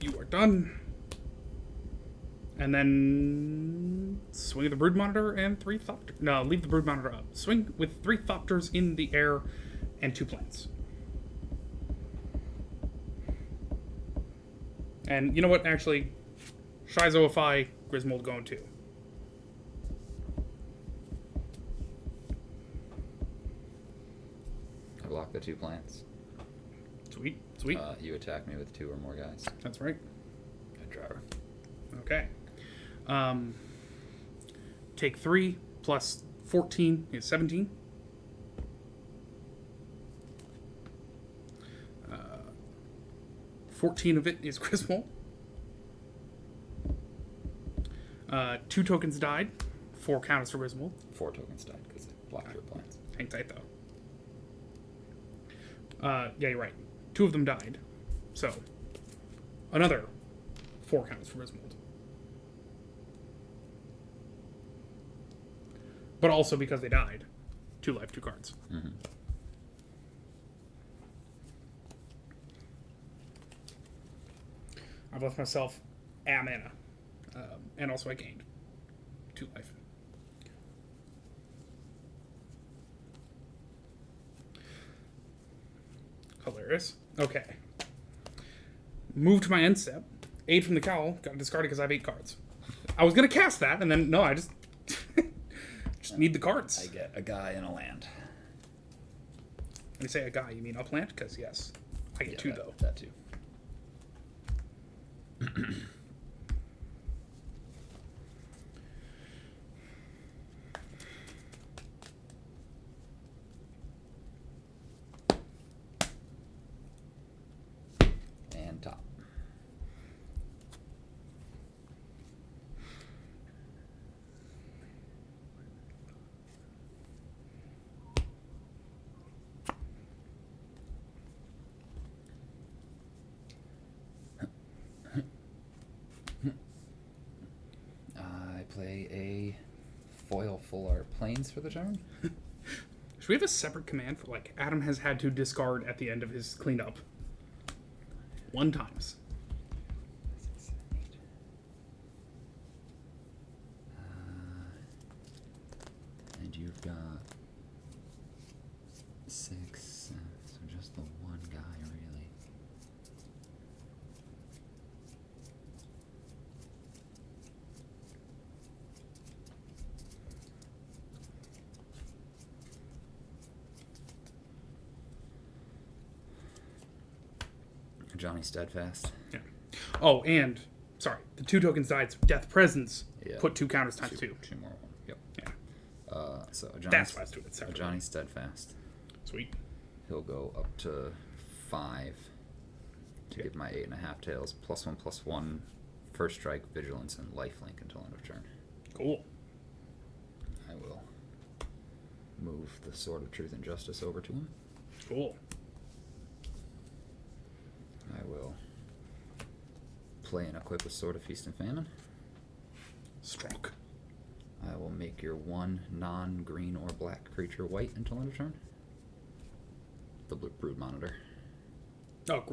You are done. And then swing the Brood Monitor and 3 Thopters. No, leave the Brood Monitor up. Swing with 3 Thopters in the air and 2 planes. And you know what? Actually, Shizoify, Griswold going too.
I block the 2 plants.
Sweet, sweet.
You attack me with 2 or more guys.
That's right.
Good driver.
Okay. Take 3 plus 14 is 17. 14 of it is Griswold. 2 tokens died. 4 counters for Griswold.
4 tokens died because I blocked your plants.
Hang tight, though. Yeah, you're right. 2 of them died. So, another 4 counters for Griswold. But also because they died. 2 life, 2 cards.
Mm-hmm.
I've left myself a mana. And also I gained 2 life. hilarious. Okay. Moved my end step. Aid from the cowl. Got discarded because I have 8 cards. I was going to cast that, and then, no, I just need the cards.
I get a guy and a land.
When you say a guy, you mean upland? Because, yes. I get 2, though.
That too. And top. I play a foil full art planes for the turn.
Should we have a separate command for, like, Adam has had to discard at the end of his cleanup? 1 times.
And you've got 6, so just the one guy, really. Johnny Steadfast.
Yeah. Oh, and, sorry, the 2 tokens died, so Death Presence.
Yeah.
Put 2 counters times 2.
2 more. Yep.
Yeah.
So a Johnny,
That's why I was doing it
a
separately.
Johnny Steadfast.
Sweet.
He'll go up to 5 to give my 8.5 tails. +1/+1, first strike, vigilance, and lifelink until end of turn.
Cool.
I will move the Sword of Truth and Justice over to him.
Cool.
I will play and equip with Sword of Feast and Famine.
Struck.
I will make your 1 non-green or black creature white until end of turn. The Brood Monitor.
Oh,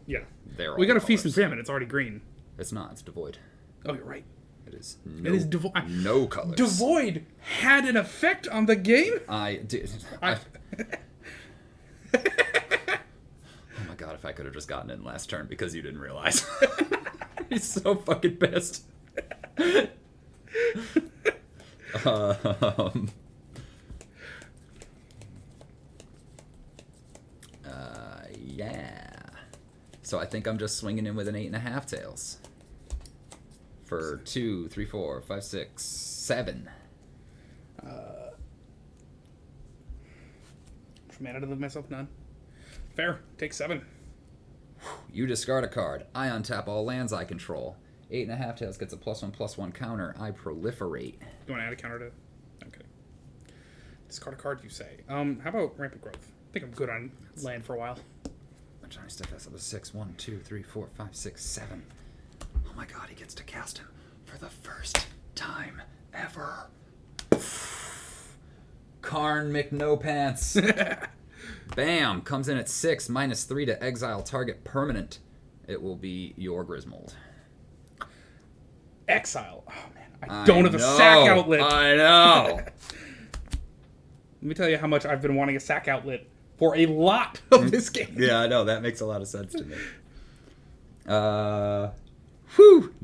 yeah.
They're
We
all
got a Feast and
colors.
Famine. It's already green.
It's not. It's devoid.
Oh, you're right.
It is
It is devoid.
no colors.
Devoid had an effect on the game?
I did.
I-
Oh my god, if I could have just gotten in last turn because you didn't realize. He's so fucking pissed. um, yeah. So I think I'm just swinging in with an 8.5 tails. For 2, 3, 4, 5, 6, 7.
Mana to live myself, none. Fair. Take 7.
You discard a card. I untap all lands I control. 8.5 tails gets a +1/+1 counter. I proliferate.
Do you want to add a counter to? Okay. Discard a card, you say. How about Rampant Growth? I think I'm good on land for a while.
Johnny Steadfast up to 6. 1, 2, 3, 4, 5, 6, 7. Oh my god, he gets to cast him for the first time ever. Karn McNopants. Bam! Comes in at 6, -3 to exile target permanent. It will be your Grismold.
Exile. Oh, man. I don't have a sack outlet.
I know.
Let me tell you how much I've been wanting a sack outlet for a lot of this game.
Yeah, I know. That makes a lot of sense to me. Whew!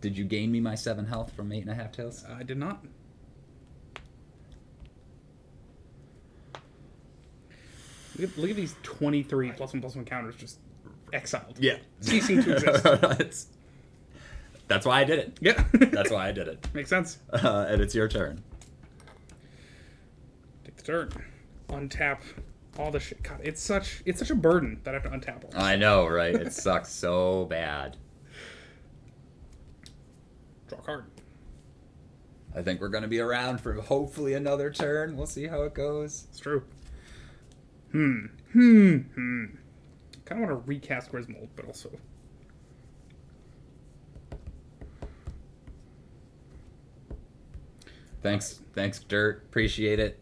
Did you gain me my 7 health from 8.5 tails?
I did not. Look at these 23 +1/+1 counters just exiled.
Yeah.
Ceasing to exist.
That's why I did it.
Yeah.
That's why I did it.
Makes sense.
And it's your turn.
Take the turn. Untap all the shit. God, it's such a burden that I have to untap all this.
I know, right? It sucks so bad.
Draw a card.
I think we're going to be around for hopefully another turn. We'll see how it goes.
It's true. Kind of want to recast Grismold, but also...
Thanks, Dirt. Appreciate it.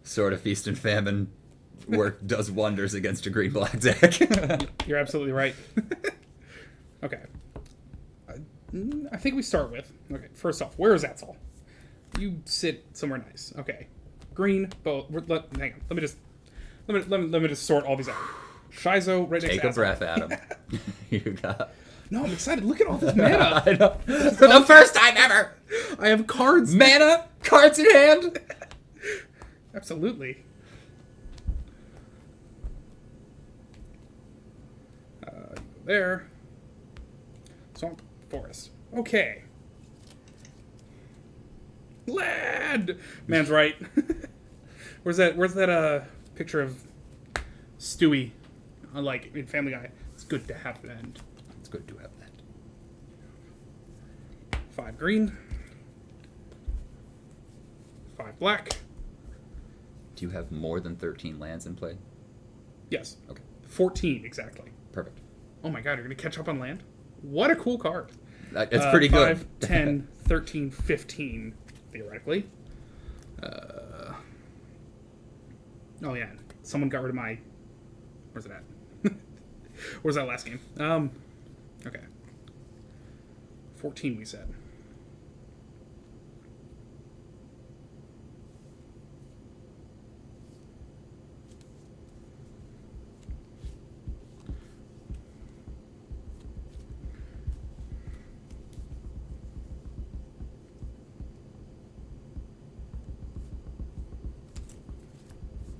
Sword of Feast and Famine does wonders against a green-black deck.
You're absolutely right. Okay. I think we start with... Okay, first off, where is Atzal? You sit somewhere nice. Okay. Green, both... Hang on. Let me just sort all these out. Shizo right next
Take
to
a
Asshole.
breath, Adam. You got.
No, I'm excited. Look at all this mana.
I know. For the first time ever,
I have cards.
mana, cards in hand.
Absolutely. There. Swamp, forest. Okay. Lad! Man's right. Where's that picture of Stewie, like in Family Guy? It's good to have that.
It's good to have that.
5 green. 5 black.
Do you have more than 13 lands in play?
Yes.
Okay,
14 exactly.
perfect.
Oh my god, you're gonna catch up on land? What a cool card.
It's pretty
5,
good.
10, 13, 15, theoretically. Oh yeah, someone got rid of my... Where's it at? Where's that last game? Okay. 14 we said.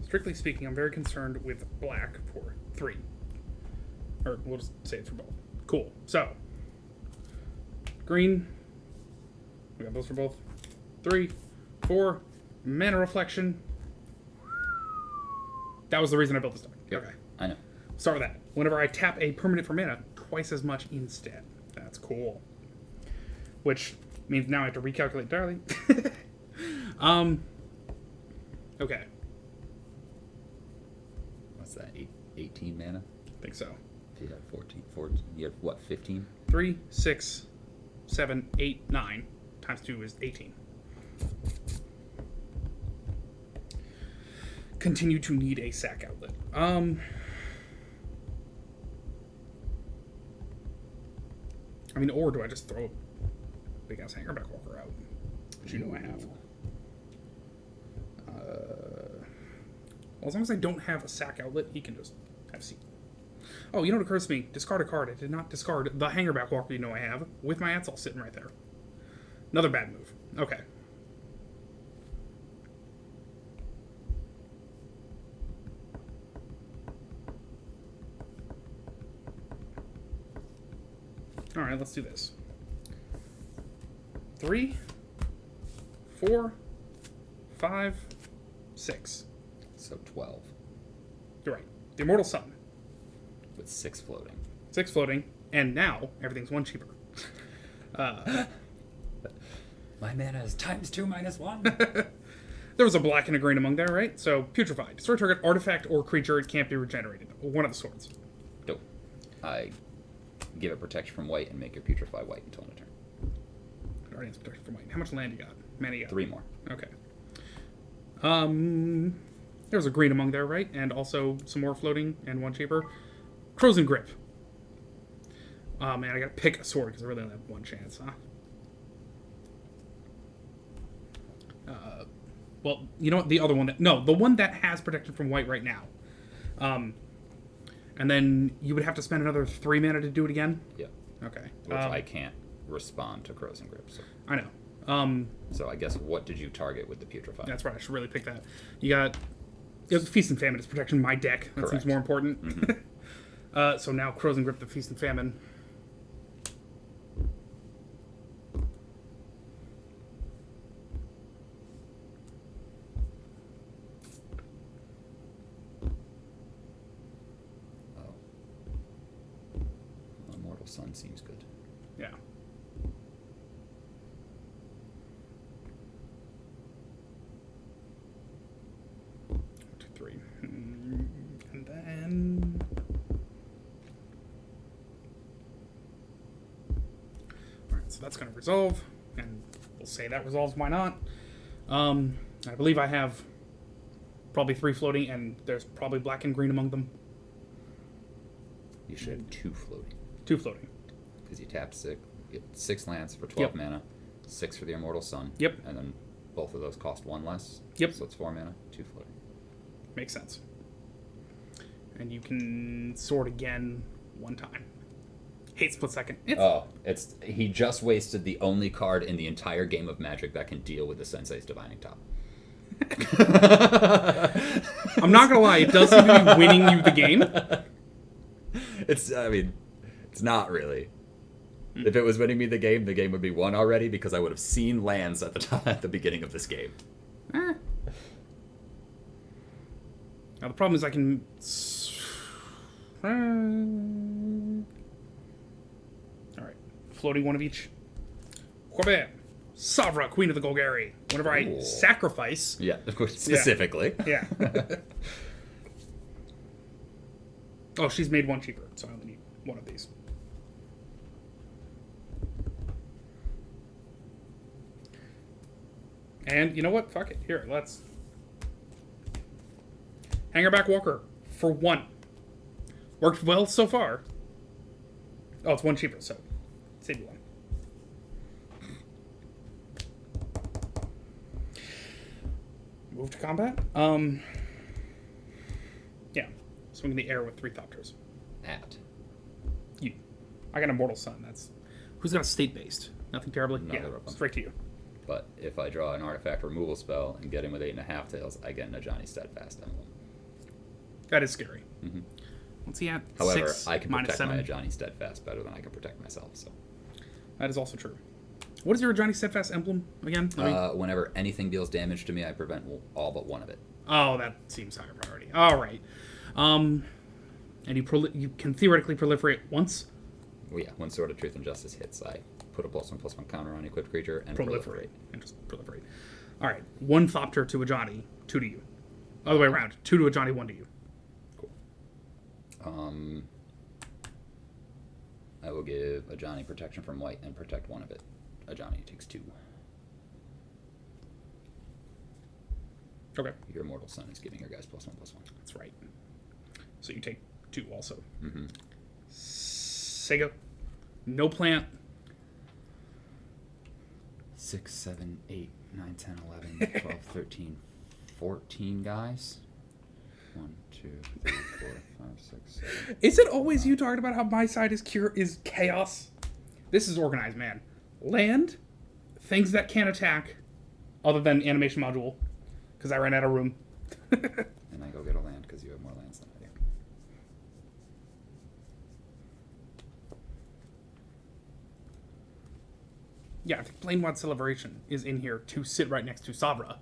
Strictly speaking, I'm very concerned with black for 3. Or we'll just say it's for both. Cool. So, green. We got those for both. 3, 4. Mana reflection. That was the reason I built this deck.
Yep,
Okay.
I know.
Start with that. Whenever I tap a permanent for mana, twice as much instead. That's cool. Which means now I have to recalculate entirely. Okay.
What's that? 18 mana?
I think so.
If you have 14, you have what, 15?
3, 6, 7, 8, 9 times 2 is 18. Continue to need a sack outlet. I mean, or do I just throw a big ass hangerback walker out? Which you know I have. Well, as long as I don't have a sack outlet, he can just have seat. Oh, you know what occurs to me? Discard a card. I did not discard the hangerback walker you know I have, with my Atzel sitting right there. Another bad move. Okay. Alright, let's do this. 3, 4, 5, 6.
So 12.
You're right. The Immortal Sun.
With 6 floating.
6 floating, and now everything's 1 cheaper.
My mana is ×2 - 1.
There was a black and a green among there, right? So, Putrefy. Destroy target artifact or creature. It can't be regenerated. One of the swords.
Dope. I give it protection from white and make your putrefy white until end of turn.
Guardian's protection from white. How much land you got? Mana you got?
3 more.
Okay. There was a green among there, right? And also some more floating and 1 cheaper. Frozen Grip. Oh man, I gotta pick a sword because I really only have 1 chance, huh? Well, you know what? The other one the one that has protection from white right now. And then you would have to spend another 3 mana to do it again?
Yeah.
Okay.
Which I can't respond to Frozen Grip. So.
I know.
So I guess what did you target with the putrefy?
That's right. I should really pick that. You got Feast and Famine is protection my deck. That
Correct.
seems more important.
Mm-hmm.
So now Frozen Grip the Feast and Famine.
Oh. Immortal Sun seems good.
Yeah. Two, 3. And then... Alright, so that's going to resolve. And we'll say that resolves, why not? I believe I have probably 3 floating, and there's probably black and green among them.
You should have 2 floating.
2 floating.
Because you tapped 6. You get 6 lands for 12
Yep.
mana. 6 for the Immortal Sun.
Yep.
And then both of those cost 1 less.
Yep.
So it's 4 mana, 2 floating.
Makes sense. and you can sword again 1 time. Hate split second.
He just wasted the only card in the entire game of Magic that can deal with the Sensei's Divining Top.
I'm not gonna lie, it does seem to be winning you the game.
It's not really. If it was winning me the game would be won already because I would have seen lands at the beginning of this game.
Now the problem is I can. All right, floating one of each. Corbett, Savra, Queen of the Golgari. Whenever I sacrifice.
Yeah, specifically.
Yeah. Oh, she's made 1 cheaper, so I only need 1 of these. And you know what? Fuck it. Here, let's. Hangerback Walker for 1. Worked well so far. Oh, it's 1 cheaper, so save you 1. Move to combat. Yeah. Swing in the air with 3 Thopters.
At.
You. I got Immortal Sun. That's. Who's got a state based? Nothing terribly?
Neither
Yeah,
of them.
straight to you.
But if I draw an artifact removal spell and get him with 8.5 tails, I get an Ajani Steadfast Emblem.
That is scary.
Mhm.
What's he at?
However,
6,
I can
minus
protect
7.
my Ajani Steadfast better than I can protect myself. So,
That is also true. What is your Johnny Steadfast emblem again?
whenever anything deals damage to me, I prevent all but 1 of it.
Oh, that seems higher priority. All right. And you can theoretically proliferate once.
Well, yeah, when Sword of Truth and Justice hits, I put a +1/+1 counter on equipped creature and proliferate.
And just proliferate. All right. 1 Thopter to Ajani, 2 to you. Other way around. 2 to Ajani, 1 to you.
Cool. I will give Ajani protection from white and protect 1 of it. Ajani takes 2.
Okay.
Your Immortal Sun is giving your guys +1/+1.
That's right. So you take 2 also.
Mm-hmm.
Sega. No plant.
6, 7, 8, 9, 10, 11, 12, 13, 14 guys. 1, 2, 3, 4, 5, 6, 7.
Is it always you talking about how my side is chaos? This is organized, man. Land, things that can't attack, other than animation module, because I ran out of room.
And I go get a land because you have more lands than I do.
Yeah, I think Planewide Celebration is in here to sit right next to Savra.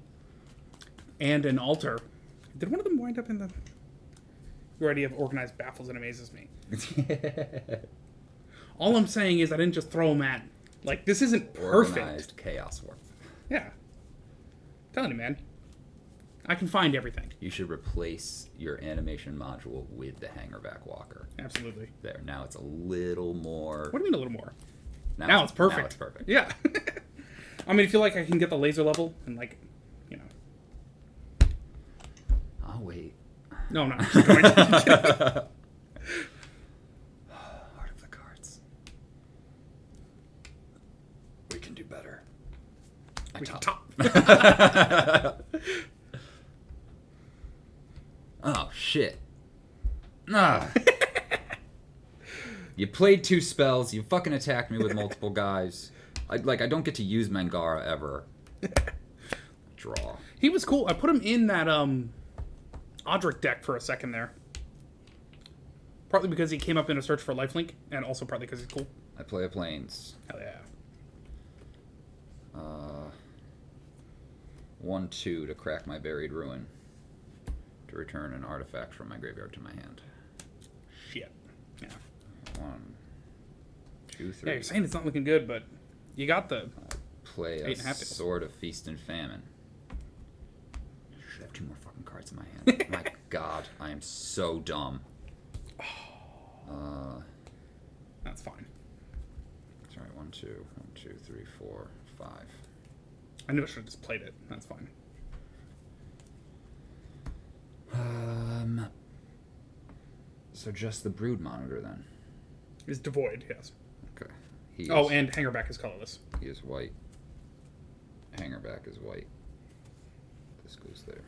And an altar. Did one of them wind up in the... Your idea of organized baffles and amazes me. All I'm saying is I didn't just throw them at... Like, this isn't perfect.
Organized chaos work.
Yeah. I'm telling you, man. I can find everything.
You should replace your animation module with the Hangerback Walker.
Absolutely.
There, now it's a little more...
What do you mean a little more? Now it's perfect.
Now it's perfect.
Yeah. I mean, I feel like I can get the laser level and, like, you know.
I'll wait.
No, I'm not. I'm just going to.
Heart of the Cards. We can do better. I
We can
top.
top.
Oh, shit. Ah. You played 2 spells. You fucking attacked me with multiple guys. I don't get to use Mangara ever. Draw.
He was cool. I put him in that Odric deck for a second there. Partly because he came up in a search for lifelink, and also partly because he's cool.
I play a Plains.
Hell yeah.
1/2 to crack my Buried Ruin. To return an artifact from my graveyard to my hand.
Shit. Yeah.
1, 2, 3.
Yeah, you're saying it's not looking good, but you got the...
Play a
8.5 tails.
Sword of Feast and Famine. I should have 2 more fucking cards in my hand. My god, I am so dumb.
That's fine.
Sorry, 1, 2, 1, 2, 3, 4, 5.
I knew I should have just played it. That's fine.
So just the Brood Monitor then.
It's devoid, yes.
Okay. He
Oh,
is-
and Hangerback is colorless.
he is white. Hangerback is white. This goes there.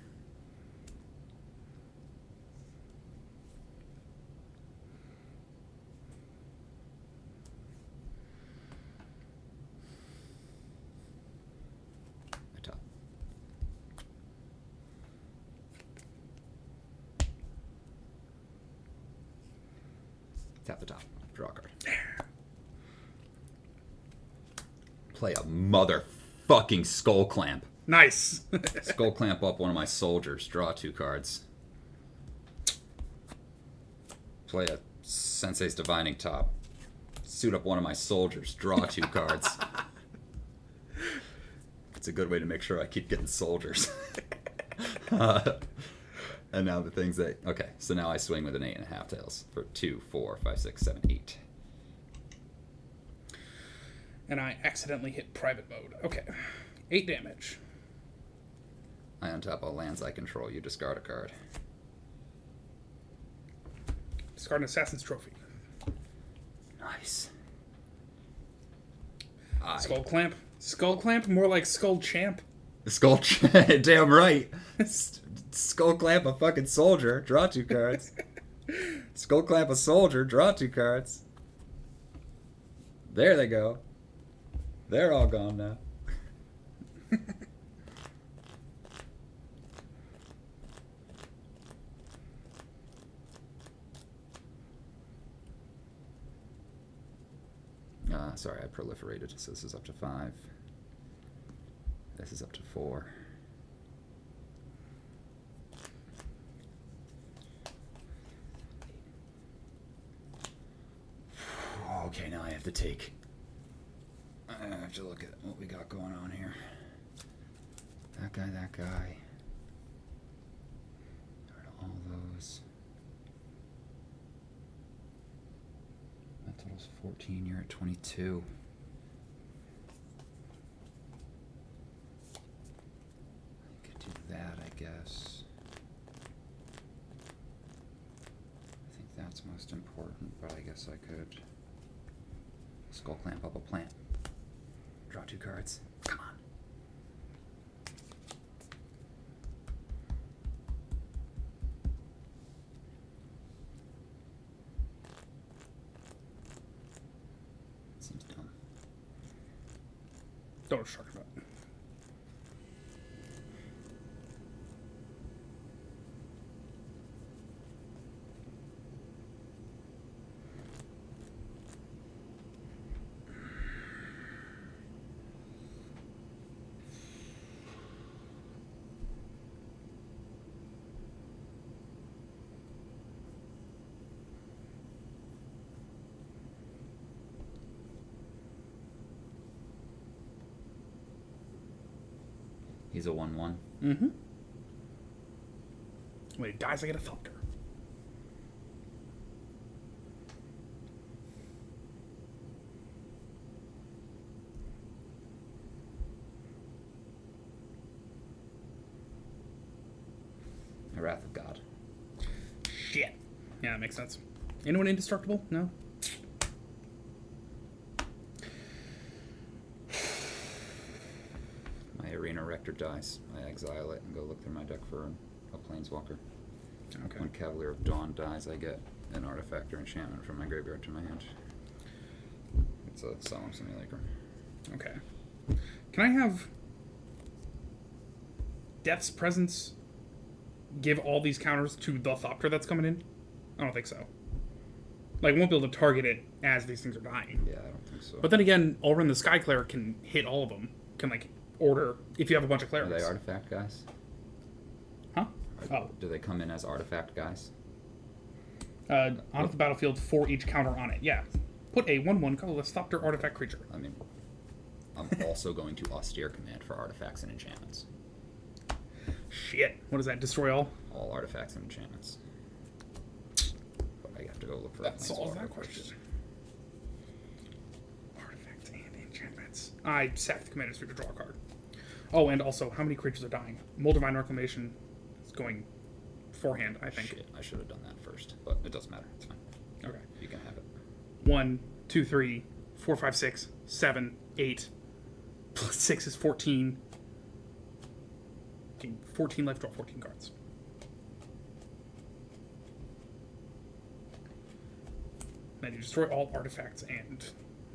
Tap the top. Draw a card. Play a motherfucking skull clamp.
Nice.
Skull clamp up one of my soldiers. Draw 2 cards. Play a Sensei's Divining Top. Suit up one of my soldiers. Draw 2 cards. It's a good way to make sure I keep getting soldiers. And now the things that... Okay, so now I swing with an 8.5 tails for 2, 4, 5, 6, 7, 8.
And I accidentally hit private mode. Okay. 8 damage.
I untap all lands I control. You discard a card.
Discard an Assassin's Trophy.
Nice.
Skull Clamp. Skull Clamp? More like Skull Champ.
Skull damn right. Skull clamp a fucking soldier. Draw 2 cards. Skull clamp a soldier. Draw 2 cards. There they go. They're all gone now. Sorry, I proliferated. So this is up to 5. This is up to 4. Okay, now I have to take... I have to look at what we got going on here. That guy, that guy. All those. That total's 14, you're at 22. I could do that, I guess. I think that's most important, but I guess I could skull clamp up a plant. Draw 2 cards. Come on. Seems dumb.
Don't talk about it.
He's a 1/1.
Mm-hmm. When he dies, I get a Thopter.
A Wrath of God.
Shit. Yeah, that makes sense. Anyone indestructible? No?
My Arena Rector dies. I exile it and go look through my deck for a Planeswalker.
Okay.
When Cavalier of Dawn dies, I get an artifact or enchantment from my graveyard to my hand. It's a Solemn Simulacrum.
Okay. Can I have Death's Presence give all these counters to the Thopter that's coming in? I don't think so. Like, I won't be able to target it as these things are dying.
Yeah, I don't think so.
But then again, Ulrun the Sky Cleric can hit all of them. Can, like, order if you have a bunch of
Are
clerics.
they artifact guys?
Huh? Oh.
Do they come in as artifact guys?
Onto the battlefield for each counter on it. Yeah. Put a 1/1 colorless Thopter artifact creature.
I mean, I'm also going to austere command for artifacts and enchantments.
Shit. What is that? Destroy all?
All artifacts and enchantments. But I have to go look for
That
a
solves
Planeswalker
that
first.
question. Artifacts and enchantments. I sack the commander's to draw a card. Oh, and also, how many creatures are dying? Moldavine Reclamation is going forehand, I think.
Shit, I should have done that first, but it doesn't matter. It's fine.
Okay.
You can have it.
1, 2, 3, 4, 5, 6, 7, 8. Plus 6 is 14. 14 left, draw 14 cards. Then you destroy all artifacts and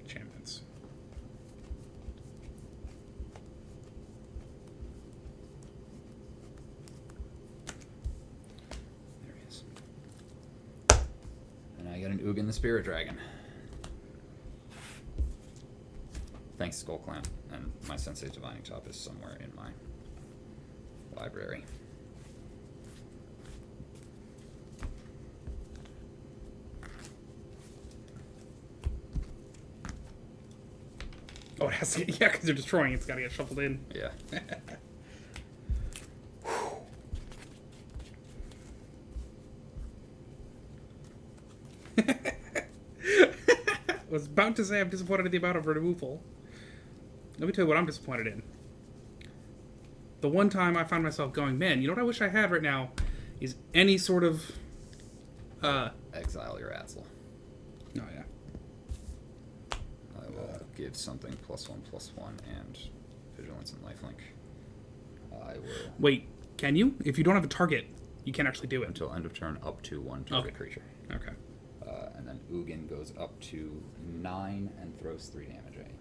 enchantments.
There he is. And I got an
Ugin the Spirit Dragon. Thanks, Skull Clan. And my Sensei's Divining Top is somewhere in my library.
Oh, it has to get, yeah, because they're destroying it. It's got to get shuffled in.
Yeah.
I was about to say I'm disappointed in the amount of removal. Let me tell you what I'm disappointed in. The one time I found myself going, man, you know what I wish I had right now is any sort of...
Exile your Atzel.
Oh, yeah.
I will give something +1/+1 and Vigilance and Lifelink. I will...
Wait, can you? If you don't have a target, you can't actually do it.
Until end of turn, up to 1 target creature.
Okay.
And then Ugin goes up to 9 and throws 3 damage at you.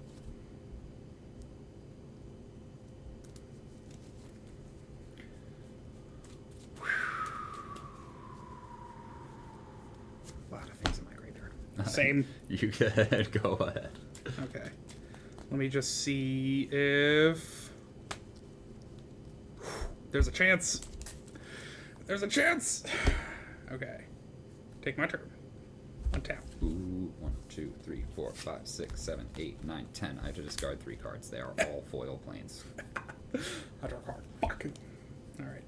A lot of things in my graveyard. Same.
You can go ahead.
Okay. Let me just see if... There's a chance. There's a chance. Okay. Take my turn. Untap.
Ooh, 1, 2, 3, 4, 5, 6, 7, 8, 9, 10. I have to discard 3 cards. They are all foil planes.
I draw a card. Fuck. Alright.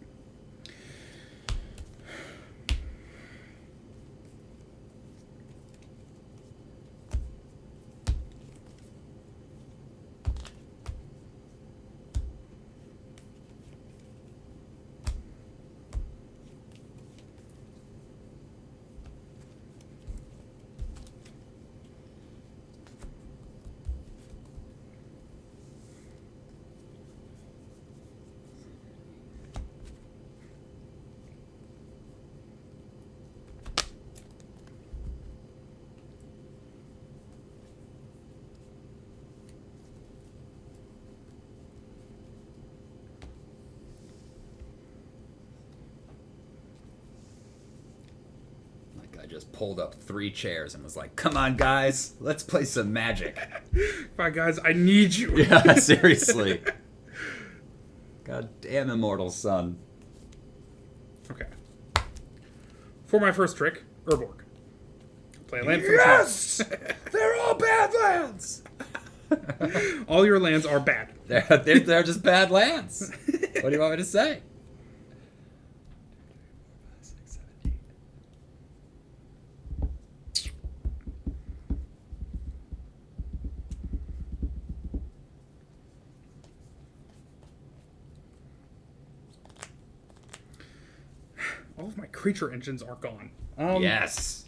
I just pulled up 3 chairs and was like, come on, guys, let's play some Magic.
Fine, guys, I need you.
Yeah, seriously. God damn, Immortal Sun.
Okay. For my first trick, Urborg. Play a land for the
Yes! They're all bad lands!
top. All your lands are bad.
They're just bad lands. What do you want me to say? 5, 6, 7, 8.
All of my creature engines are gone.
Yes.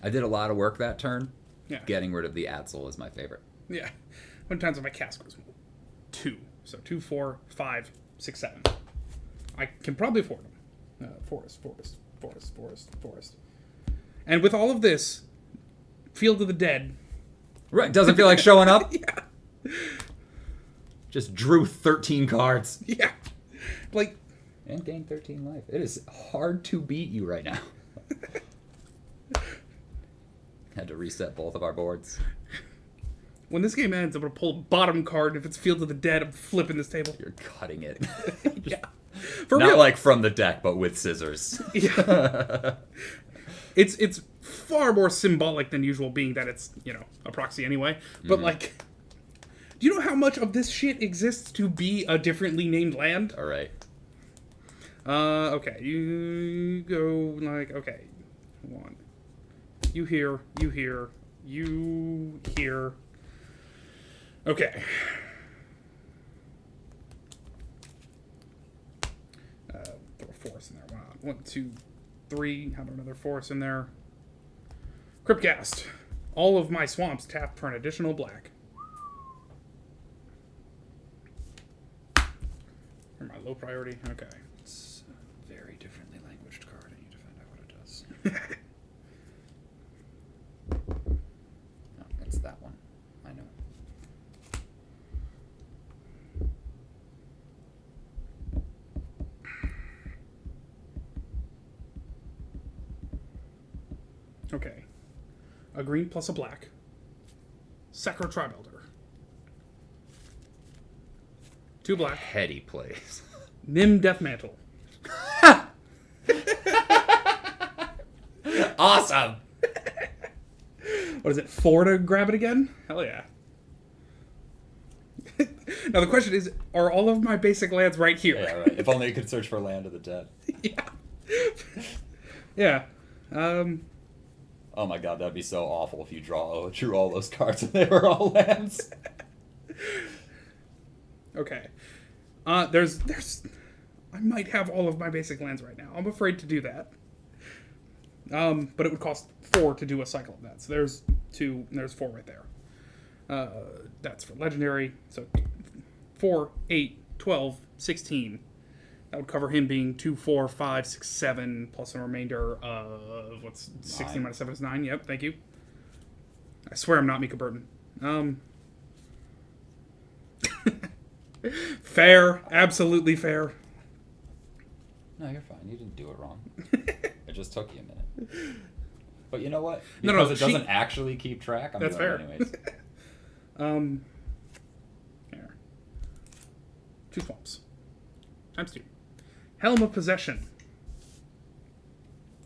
I did a lot of work that turn.
Yeah.
Getting rid of the Atzel is my favorite.
Yeah. How many times have I cast was 2? So 2, 4, 5, 6, 7. I can probably afford them. Forest. And with all of this, Field of the Dead.
Right, doesn't feel like showing up.
Yeah.
Just drew 13 cards.
Yeah. Like,
And gained 13 life. It is hard to beat you right now. Had to reset both of our boards.
when this game ends, I'm going to pull a bottom card. If it's Field of the Dead, I'm flipping this table.
You're cutting it.
Yeah. For
Not
real.
like from the deck, but with scissors.
Yeah. It's far more symbolic than usual, being that it's, a proxy anyway. But, like, do you know how much of this shit exists to be a differently named land?
All right.
Okay. You go, like, okay. 1. You here. You here. You here. Okay. Throw a force in there. Wow. 1, 2, 3. Have another force in there. Cryptcast. All of my swamps tap for an additional black. Or my low priority. Okay.
It's a very differently languaged card. I need to find out what it does. No, it's that one. I know.
Okay. A green plus a black. Sacro Tribelder. 2 black.
Heady plays.
Nim Deathmantle.
Awesome!
What is it, 4 to grab it again? Hell yeah. Now the question is, are all of my basic lands right here?
Yeah, right. If only you could search for Land of the Dead.
Yeah.
Oh my god, that'd be so awful if you drew all those cards and they were all lands.
Okay. I might have all of my basic lands right now. I'm afraid to do that. But it would cost 4 to do a cycle of that. So there's 2, and there's 4 right there. That's for legendary. So 4, 8, 12, 16. That would cover him being 2, 4, 5, 6, 7, plus a remainder of, what's 16
9.
minus 7 is 9. Yep, thank you. I swear I'm not Mika Burton. Fair. Absolutely fair.
No, you're fine. You didn't do it wrong. It just took you a minute. But you know what?
No,
Because
no,
it doesn't actually keep track, I'm
That's
doing
fair.
it anyways.
Here. 2 swamps. Times 2. Helm of Possession.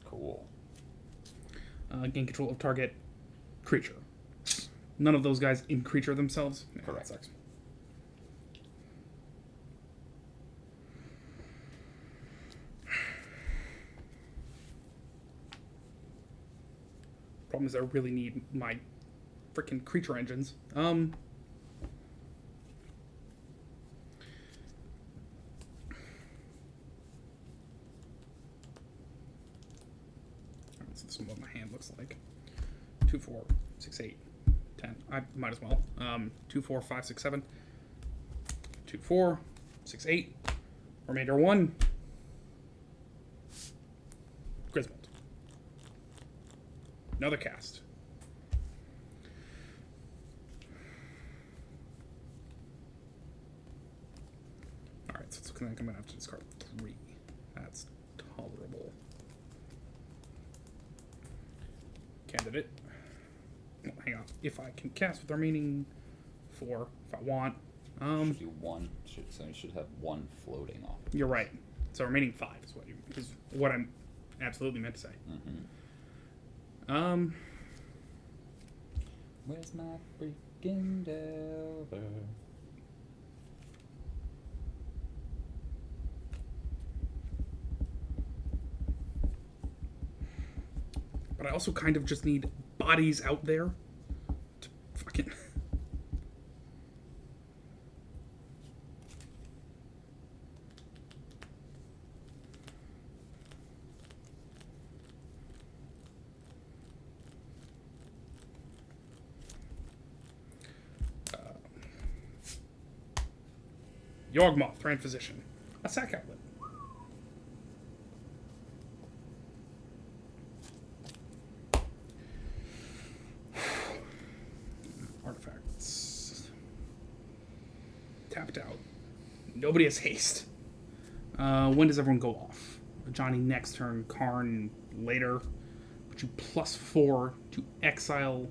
Cool.
Gain control of target creature. None of those guys in creature themselves. Yeah,
Correct.
That sucks. Problem is, I really need my freaking creature engines. So this is what my hand looks like. 2, 4, 6, 8, 10. I might as well. 2, 4, 5, 6, 7. 2, 4, 6, 8. Remainder 1. Griswold. Another cast. Alright, so it's looking like I'm going to have to discard 3. That's tolerable. Candidate. Oh, hang on. If I can cast with the remaining 4, if I want.
Should do 1. So you should have 1 floating off.
You're right. So remaining 5 is what I'm absolutely meant to say.
Mm-hmm. Where's my freaking Delver?
But I also kind of just need bodies out there to fucking... Yawgmoth, Thran Physician. A sack outlet. Artifacts. Tapped out. Nobody has haste. When does everyone go off? Johnny next turn, Karn later. Put you +4 to exile.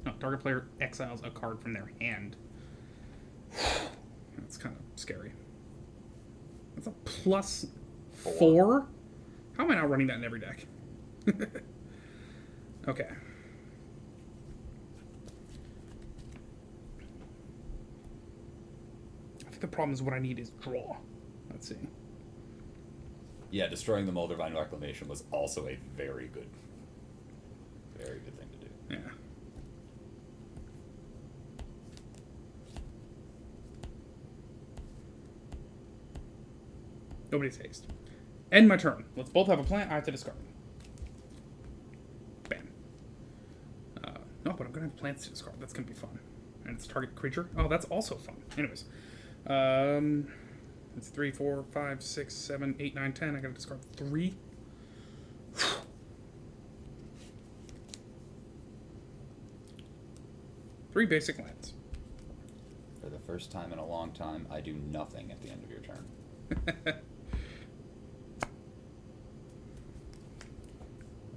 No, target player exiles a card from their hand. That's kind of scary. That's a +4? How am I not running that in every deck? Okay. I think the problem is what I need is draw. Let's see.
Yeah, destroying the Moldavine Reclamation was also a very good thing to do.
Yeah. Nobody's haste. End my turn. Let's both have a plant. I have to discard. Bam. No, but I'm going to have plants to discard. That's going to be fun. And it's target creature. Oh, that's also fun. Anyways. It's 3, 4, 5, 6, 7, 8, 9, 10. I got to discard 3. Three basic lands.
For the first time in a long time, I do nothing at the end of your turn.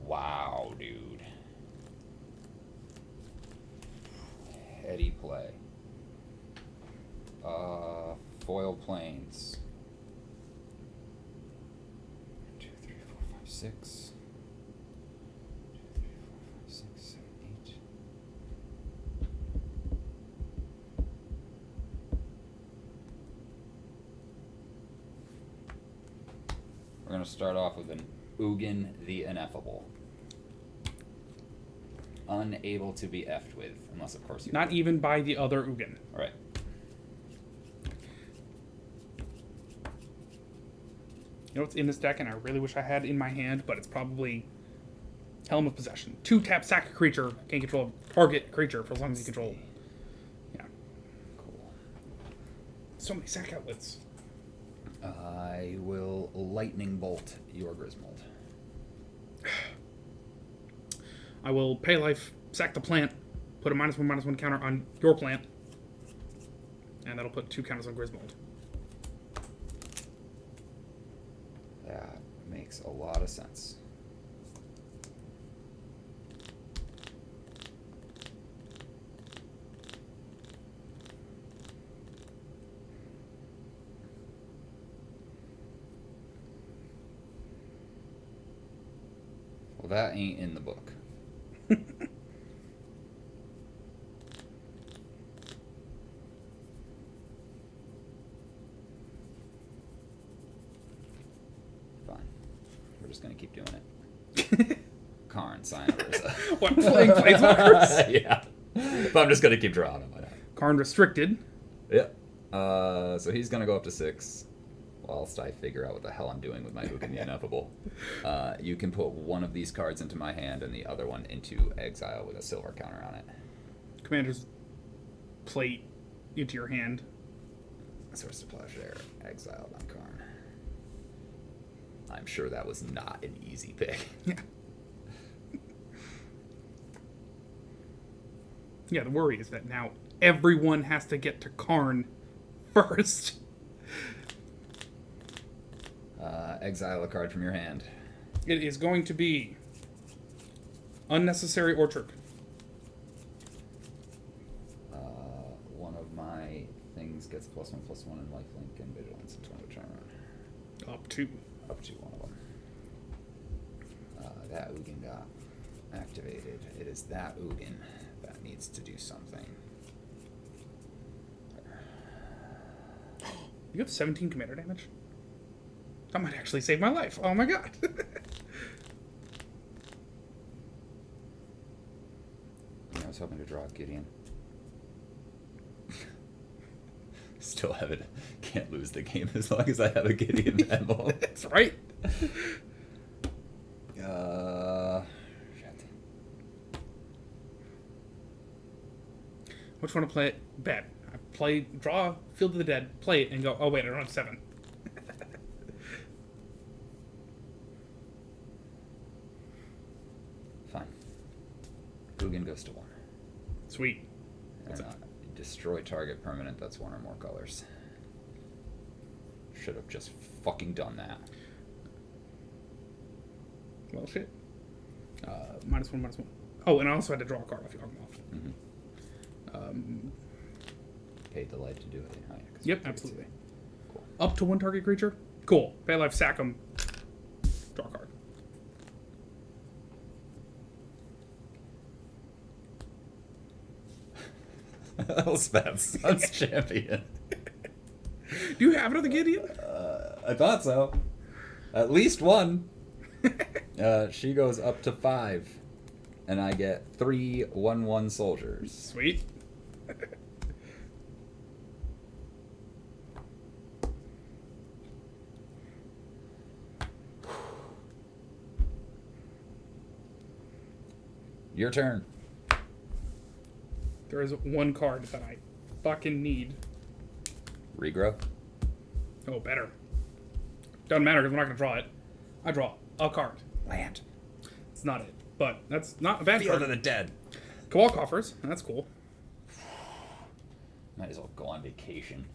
Wow, dude. Eddie play? Foil planes. 1, 2, 3, 4, 5, 6. 2, 3, 4, 5, 6, 7, 8. We're going to start off with an ǫᴜɪᴜ the Ineffable. Unable to be effed with, unless of course you...
Not even by the other ugin.
Alright.
You know what's in this deck, and I really wish I had in my hand, but it's probably Helm of Possession. 2-tap, sack a creature, can't control target creature for as long as you control. Yeah.
Cool.
So many sack outlets.
I will lightning bolt your Griswold.
I will pay life, sack the plant, put a -1/-1 counter on your plant, and that'll put 2 counters on Griswold.
That makes a lot of sense. Well, that ain't in the book. Fine. We're just gonna keep doing it. Karn, sign of Urza.
What, playing Planeswalkers?
Yeah. But I'm just gonna keep drawing them.
Karn restricted.
Yeah. So he's gonna go up to 6. Whilst I figure out what the hell I'm doing with my jourdeau the Ineffable. You can put one of these cards into my hand and the other one into exile with a silver counter on it.
Commander's plate into your hand.
Source of Plowshare, exiled on Karn. I'm sure that was not an easy pick.
Yeah. Yeah, the worry is that now everyone has to get to Karn first.
Exile a card from your hand.
It is going to be Unnecessary Orchard.
One of my things gets +1/+1 in lifelink and vigilance until end of turn.
Up to.
Up to one of them. That jourdeau got activated. It is that jourdeau that needs to do something.
You have 17 commander damage? That might actually save my life. Oh my god.
I was hoping to draw Gideon. Still haven't. Can't lose the game as long as I have a Gideon emblem.
That's right.
Shit.
Which one to play it? Bet. I play, draw Field of the Dead, play it, and go, oh wait, I don't have 7.
Fine. jourdeau goes to 1.
Sweet.
And destroy target permanent that's 1 or more colors. Should have just fucking done that.
Well, shit. -1/-1. Oh, and I also had to draw a card off you hung off.
Mm-hmm. Paid the light to do it. Oh, yeah,
Yep, absolutely.
Cool.
Up to 1 target creature? Cool. Pay life, sack them. Draw a card.
Elspeth, Sun's champion.
Do you have another Gideon?
I thought so. At least 1. She goes up to 5. And I get 3 1/1 soldiers.
Sweet.
Your turn.
There is 1 card that I fucking need.
Regrow.
Oh, better. Doesn't matter because we're not going to draw it. I draw a card.
Land.
It's not it. But that's not a bad
Field of
card.
the Dead.
Cabal Coffers. That's cool.
Might as well go on vacation.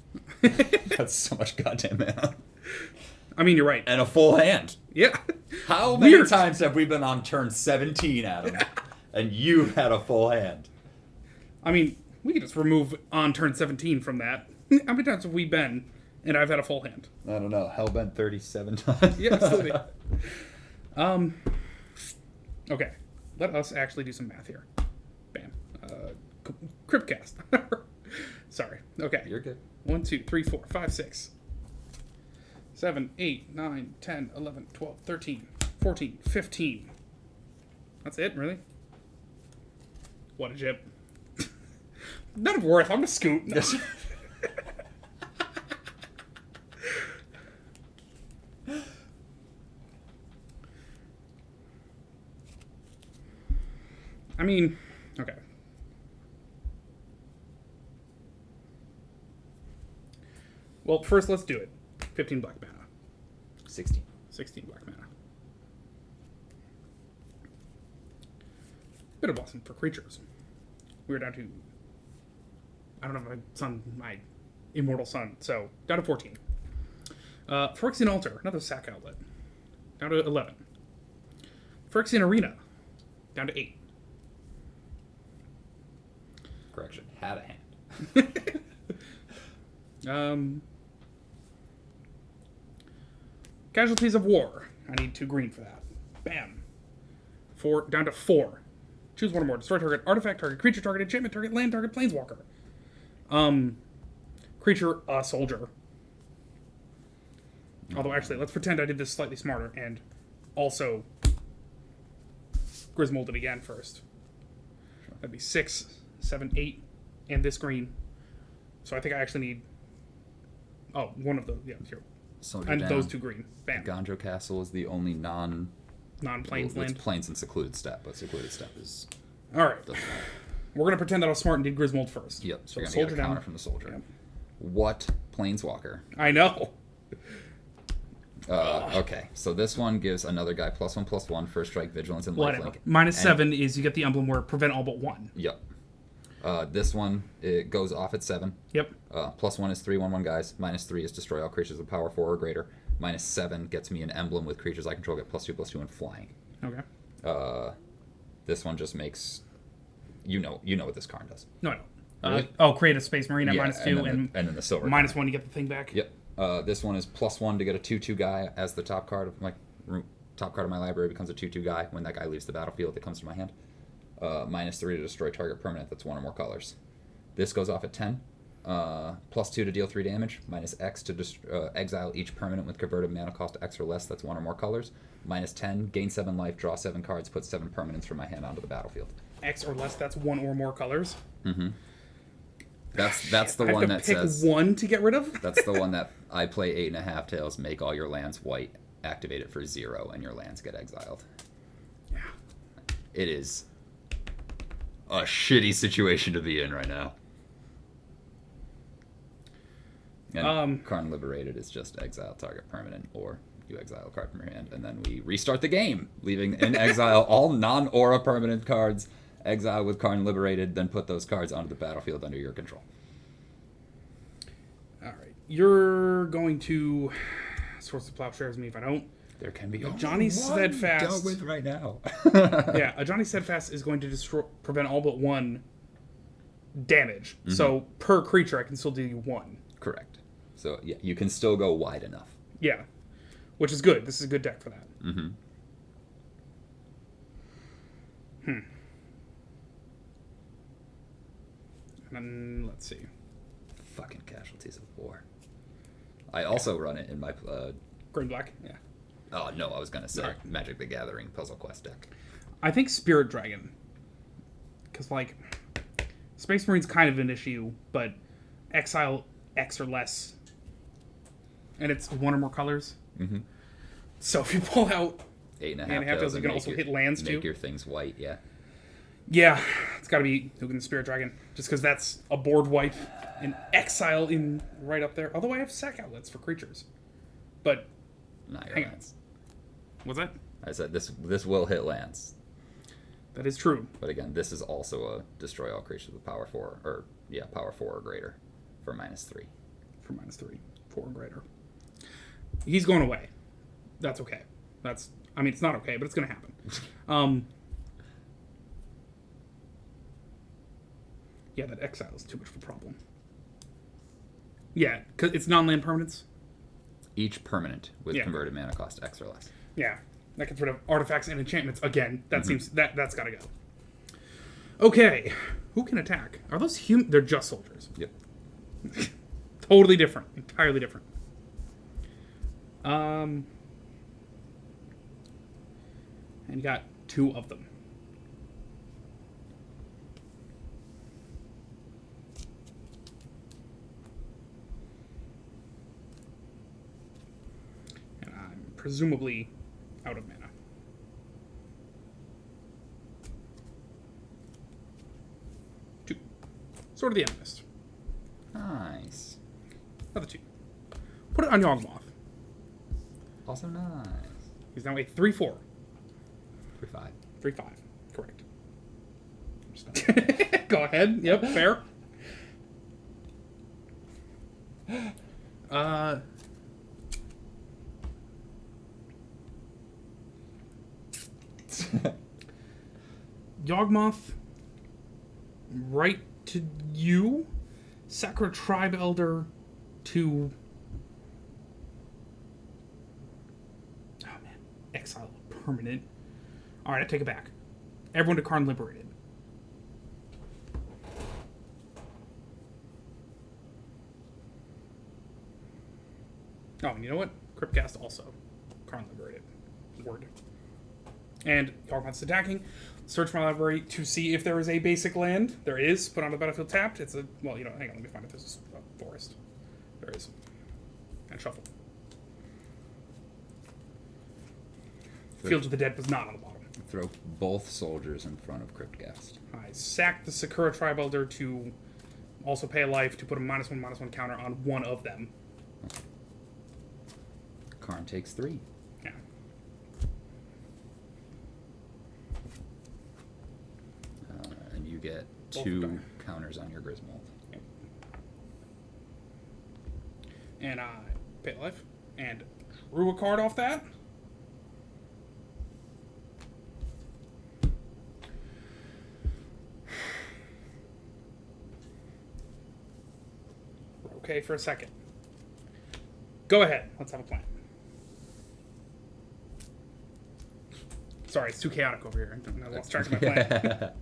That's so much goddamn mana.
I mean, you're right.
And a full hand.
Yeah.
How many
Weird.
times have we been on turn 17, Adam? And you've had a full hand.
I mean, We can just remove on turn 17 from that. How many times have we been and I've had a full hand?
I don't know. Hellbent 37 times.
Yeah, absolutely. Okay. Let us actually do some math here. Bam. Cryptcast. Sorry. Okay.
You're good.
1, 2, 3, 4, 5, 6, 7, 8, 9, 10, 11, 12, 13, 14, 15. That's it, really? What a jip. None of worth. I'm gonna scoot. No. I mean, okay. Well, first let's do it. 15 black mana.
16.
16 black mana. Bit of Boston for creatures. We're down to... I don't have my immortal son, so down to 14. Phyrexian Altar, another sack outlet. Down to 11. Phyrexian Arena, down to 8.
Correction. Had a hand.
Casualties of War. I need 2 green for that. Bam. 4 down to 4. Choose one or more. Destroy target, artifact target, creature target, enchantment target, land target, planeswalker. Creature, soldier. Although actually, let's pretend I did this slightly smarter and also Grismold it again first. That'd be 6, 7, 8, and this green. So I think I actually need one of those. Yeah, here.
Soldier
And
down.
those 2 green. Bam.
Gondro Castle is the only
Non-plains
Well,
land.
it's plains and secluded step, but secluded step is...
All right.
doesn't matter.
We're going to pretend that I was smart and did Grismold first.
Yep.
So
you're gonna
soldier
get a counter
down.
from the soldier.
Yep.
What planeswalker?
I know.
Okay, so this one gives another guy +1/+1, first strike, vigilance, and
Whatever.
lifelink.
-7 is you get the emblem where prevent all but 1.
Yep. This one, it goes off at 7.
Yep.
+1 is 3/1/1 guys. -3 is destroy all creatures with power 4 or greater. -7 gets me an emblem with creatures I control get +2/+2 and flying.
Okay.
This one just makes... You know what this card does.
No, I don't.
Really?
Create a Space Marine at
Yeah,
-2 and
then the silver
-1 you get the thing back.
Yep. This one is +1 to get a 2/2 guy as the top card of my library becomes a 2/2 guy. When that guy leaves the battlefield, it comes to my hand. -3 to destroy target permanent that's 1 or more colors. This goes off at 10. +2 to deal 3 damage. -X to exile each permanent with converted mana cost X or less that's 1 or more colors. -10, gain 7 life, draw 7 cards, put 7 permanents from my hand onto the battlefield.
X or less, that's 1 or more colors.
Mm-hmm. That's the
I have
one
to
that
pick
says...
1 to get rid of?
That's the one that I play 8.5 tails, make all your lands white, activate it for 0, and your lands get exiled.
Yeah.
It is a shitty situation to be in right now. And Karn Liberated is just exile target permanent, or you exile a card from your hand, and then we restart the game, leaving in exile all non-aura permanent cards, exile with Karn Liberated, then put those cards onto the battlefield under your control.
All right. You're going to Swords to Plowshares me if I don't.
There can be
Johnny
one
Steadfast.
dealt with right now.
Yeah, a Johnny Steadfast is going to prevent all but 1 damage.
Mm-hmm.
So per creature, I can still do you 1.
Correct. So yeah, you can still go wide enough.
Yeah, which is good. This is a good deck for that.
Mm-hmm.
And then, let's see.
Fucking Casualties of War. I also run it in my...
Green black, yeah.
Oh, no, I was going to say
Alright.
Magic the Gathering Puzzle Quest deck.
I think Spirit Dragon. Because, like, Space Marine's kind of an issue, but exile X or less. And it's 1 or more colors.
Mm-hmm.
So if you pull out
8.5
tails,
tails,
you can also hit lands, too.
Make your things white, yeah.
Yeah, it's got to be Hugin the Spirit Dragon. Just because that's a board wipe and exile in right up there. Although I have sack outlets for creatures. But,
Not your
Hang on.
lands.
what's that?
I said this will hit lands.
That is true.
But again, this is also a destroy all creatures with power 4, or, yeah, power 4 or greater for -3.
For -3. 4 and greater. He's going away. That's okay. I mean, it's not okay, but it's going to happen. Yeah, Yeah, that exile is too much of a problem. Yeah, because it's non-land permanents.
Each permanent with
Yeah.
converted mana cost X or less.
Yeah, that gets rid of artifacts and enchantments again. That seems that's got to go. Okay, who can attack? Are those human? They're just soldiers.
Yep.
Totally different. Entirely different. And you got 2 of them. And I'm presumably out of mana. Two. Sword of the Animist.
Nice.
Another 2. Put it on Yawgmoth.
Also nice.
He's now a 3/4.
3/5.
3/5. Correct. Go ahead. Yep, fair. Yawgmoth, right to you. Sacra Tribe Elder to... Oh, man. Exile permanent. Alright, I take it back. Everyone to Karn Liberated. Oh, and you know what? Cryptcast also. Karn Liberated. Word. And Yawgmoth's attacking. Search my library to see if there is a basic land. There is. Put on the battlefield tapped. It's a... Well, you know, hang on. Let me find if there's a forest. There is. And shuffle. Fields of the Dead was not on the bottom.
Throw both soldiers in front of Cryptghast.
I sacked the Sakura Tribe Elder to also pay a life to put a -1/-1 counter on one of them.
Karn takes 3.
Yeah.
And you get
Both
2
die.
counters on your Griswold.
And I pay a life and drew a card off that. We're okay for a second. Go ahead. Let's have a plan. Sorry, it's too chaotic over here. I lost track of my plan.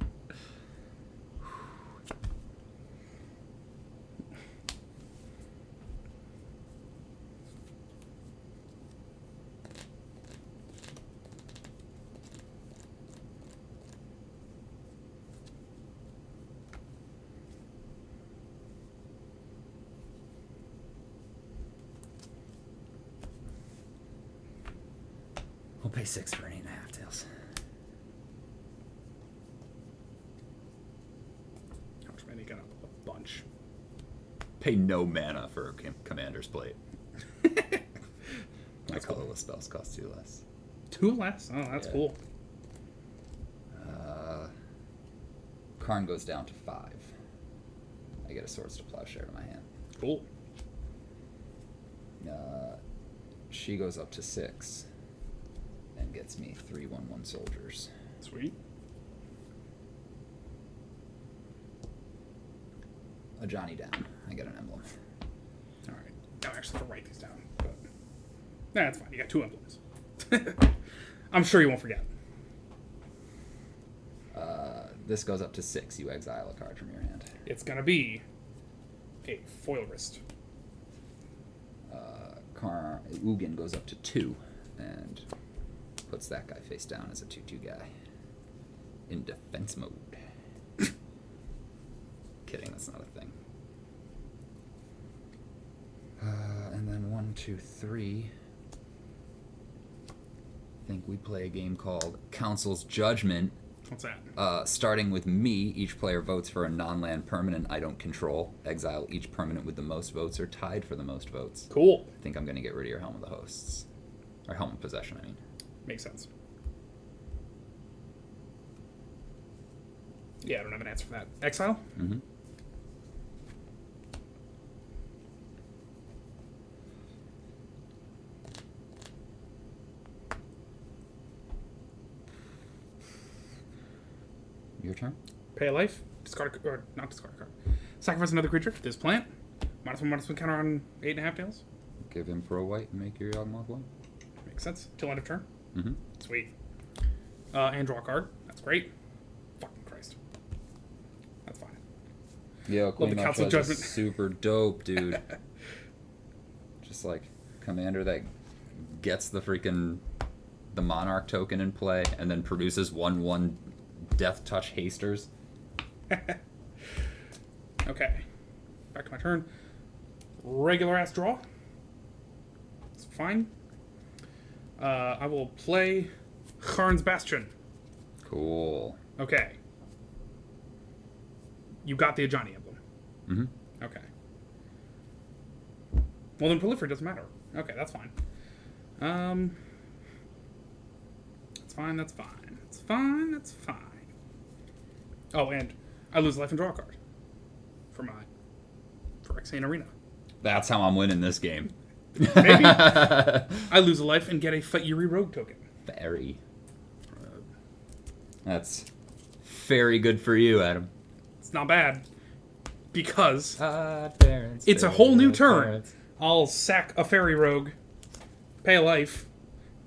We'll pay 6 for an 8.5 tails.
How much money? Got a bunch.
Pay no mana for a commander's plate. My colorless spells cost 2 less.
2 less? Oh, that's
Yeah.
cool.
Karn goes down to 5. I get a Swords to Plowshare to my hand.
Cool.
She goes up to 6 and gets me 3/1/1 soldiers.
Sweet.
A Johnny down. I get an emblem.
All right. Now I actually have to write these down. But nah, that's fine. You got 2 emblems. I'm sure you won't forget.
This goes up to 6. You exile a card from your hand.
It's going to be a foil wrist.
Ugin goes up to 2 and puts that guy face down as a 2/2 guy in defense mode. Kidding, that's not a thing. And then 1, 2, 3. I think we play a game called Council's Judgment.
What's that?
Starting with me, each player votes for a non-land permanent I don't control. Exile each permanent with the most votes or tied for the most votes.
Cool.
I think I'm going to get rid of your Helm of the Hosts. Or Helm of Possession, I mean.
Makes sense. Yeah, I don't have an answer for that. Exile?
Mm-hmm. Your turn?
Pay a life. discard or not discard a card. Sacrifice another creature. This plant. -1/-1 counter on 8.5 tails.
Give him Pro White and make your Yawgmoth white.
Makes sense. Till end of turn.
Mm-hmm.
Sweet. And draw a card. That's great. Fucking Christ. That's fine.
Yeah,
the
Queen
Council
is
Judgment.
super dope, dude. Just like commander that gets the Monarch token in play and then produces 1/1 Death Touch hasters.
Okay. Back to my turn. Regular ass draw. It's fine. I will play Kharn's Bastion.
Cool.
Okay. You got the Ajani Emblem.
Mm-hmm.
Okay. Well, then Proliferate doesn't matter. Okay, that's fine. That's fine, that's fine. It's fine, that's fine. Oh, and I lose life and draw a card. For Xane Arena.
That's how I'm winning this game.
Maybe. I lose a life and get a Fa'iri Rogue token.
Very. That's very good for you, Adam.
It's not bad. Because
Parents,
it's a whole new turn.
parents.
I'll sack a Fairy Rogue, pay a life,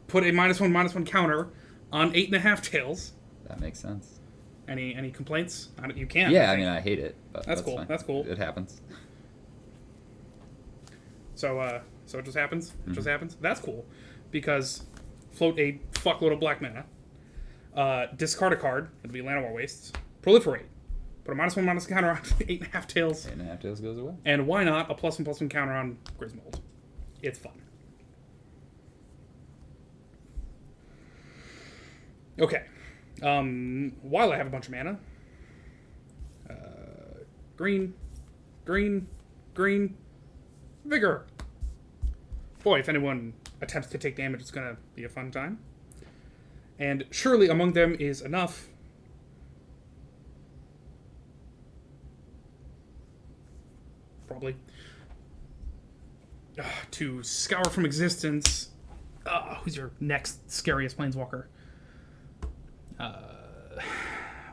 put a -1/-1 counter on 8.5 tails.
That makes sense.
Any complaints? You can't.
Yeah, I mean, I hate it, but
That's cool,
fine.
that's cool.
It happens.
So it just happens. It just happens. That's cool, because float a fuckload of black mana, discard a card. It'll be Llanowar Wastes. Proliferate. Put a -1/-1 counter on 8.5 tails.
8.5 tails goes away.
And why not a +1/+1 counter on Grismold? It's fun. Okay. While I have a bunch of mana, green, vigor. Boy, if anyone attempts to take damage, it's gonna be a fun time. And surely among them is enough. Probably. To scour from existence. Who's your next scariest planeswalker?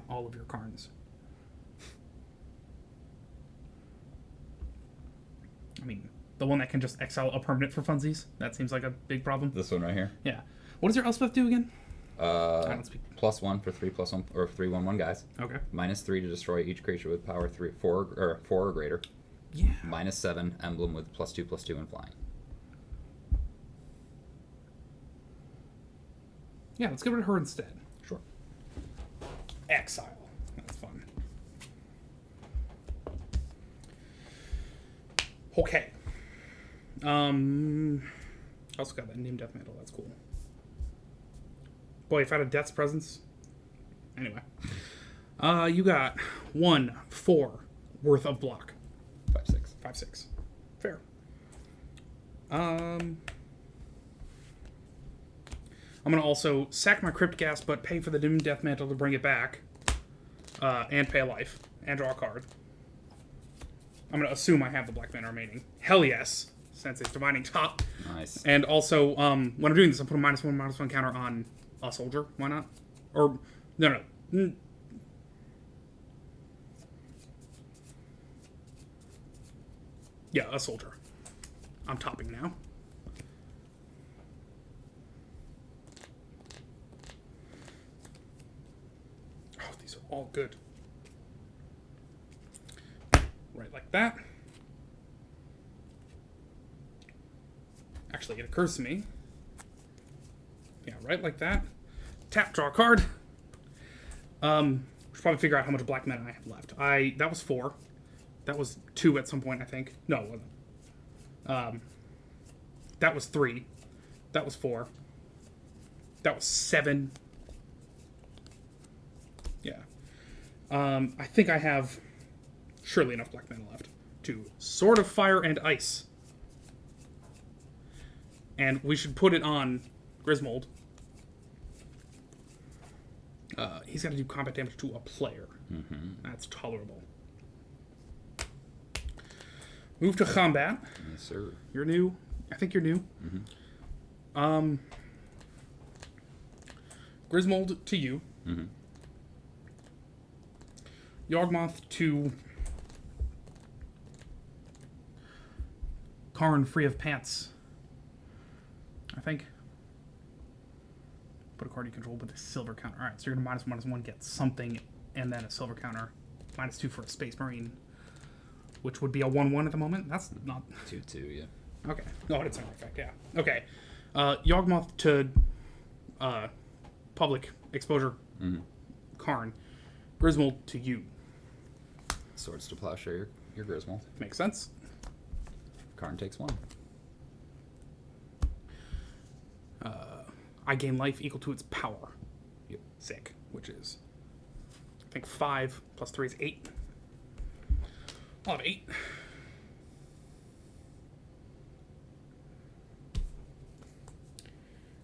All of your Karns. I mean, the one that can just exile a permanent for funsies. That seems like a big problem.
This one right here.
Yeah. What does your Elspeth do again? I don't speak.
+1 for 3/+1 or 3/1/1 guys.
Okay.
-3 to destroy each creature with power 4 or greater.
Yeah.
-7 emblem with +2/+2 and flying.
Yeah, let's get rid of her instead.
Sure.
Exile. That's fun. Okay. Also got that Nim Death Mantle. That's cool. Boy, if I had a Death's Presence. Anyway. You got 1/4 worth of block.
5/6.
5/6. Fair. I'm gonna also sack my Crypt Gas, but pay for the Dim Death Mantle to bring it back. And pay a life. And draw a card. I'm gonna assume I have the black mana remaining. Hell yes, since it's Divining Top.
Nice.
And also, when I'm doing this, I'm putting -1/-1 counter on a soldier. Why not? Or no. Yeah, a soldier. I'm topping now. Oh, these are all good. Right like that. Actually, it occurs to me. Yeah, right like that. Tap, draw a card. Should probably figure out how much black mana I have left. That was 4. That was 2 at some point, I think. No, it wasn't. That was 3. That was 4. That was 7. Yeah. I think I have surely enough black mana left to Sword of Fire and Ice. And we should put it on Grismold. He's got to do combat damage to a player.
Mm-hmm.
That's tolerable. Move to combat.
Yes, sir.
You're new. I think you're new.
Mm-hmm.
Grismold to you.
Mm-hmm.
Yawgmoth to Karn free of pants. I think. Put a card you control with a silver counter. Alright, so you're going to -1/-1, get something, and then a silver counter. -2 for a Space Marine, which would be a 1/1 at the moment. That's not...
2/2, yeah.
Okay. No, it's an effect, yeah. Okay. Yawgmoth to public exposure. Karn. Griswold to you.
Swords to Plowshare, your Griswold.
Makes sense.
Karn takes 1.
I gain life equal to its power.
Yep.
Sick. Which is, I think 5 plus 3 is 8. I'll have 8.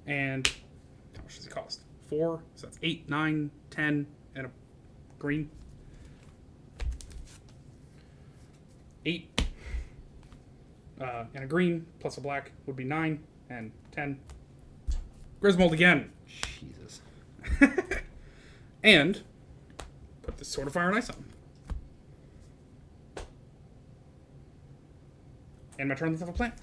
And how much does it cost? 4. So that's 8, 9, 10, and a green. 8. And a green plus a black would be 9 and 10. Griswold again.
Jesus.
And put the Sword of Fire and Ice on. And my turn, let's have a plan.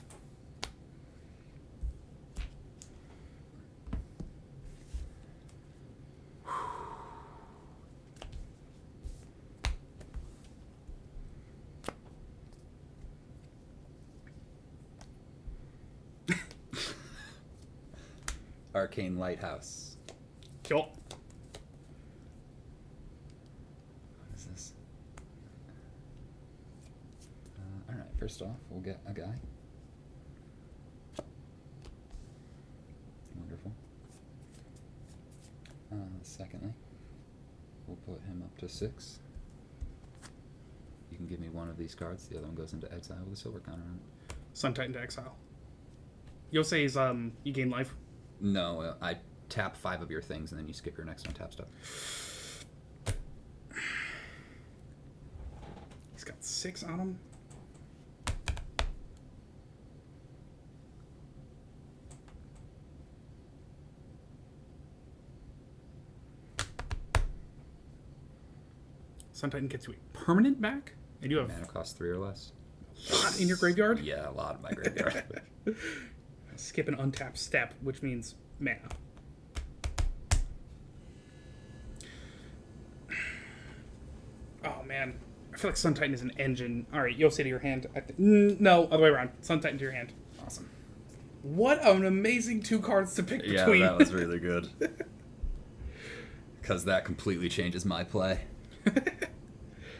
Arcane Lighthouse.
Cool.
What is this? Alright, first off, we'll get a guy. Wonderful. Secondly, we'll put him up to 6. You can give me one of these cards, the other one goes into exile with a silver counter on it.
Sun Titan to exile. Yosei's, you gain life.
No, I tap 5 of your things and then you skip your next untap stuff.
He's got 6 on him. Sun Titan gets you a permanent back, and you have
Mana costs 3 or less.
a lot in your graveyard.
Yeah, a lot of my graveyard.
Skip an untapped step, which means mana. Oh man, I feel like Sun Titan is an engine. All right, Yosei to your hand. No, other way around. Sun Titan to your hand.
Awesome.
What an amazing 2 cards to pick
Yeah,
between.
that was really good. Because that completely changes my play.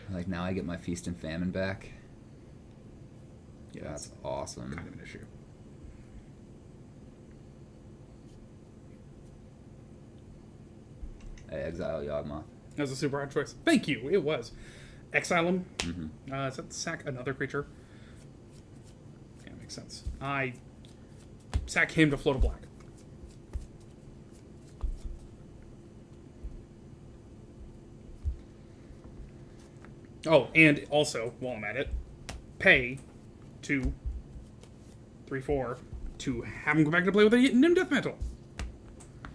Like, now I get my Feast and Famine back.
Yeah,
That's awesome.
kind of an issue.
I exile Yawgmoth.
That was a super hard choice. Thank you. It was. Exile him.
Mm-hmm.
Does that sack another creature? Yeah, makes sense. I sack him to float a black. Oh, and also, while I'm at it, pay 2, 3, 4 to have him go back to play with a Nim Death Mantle.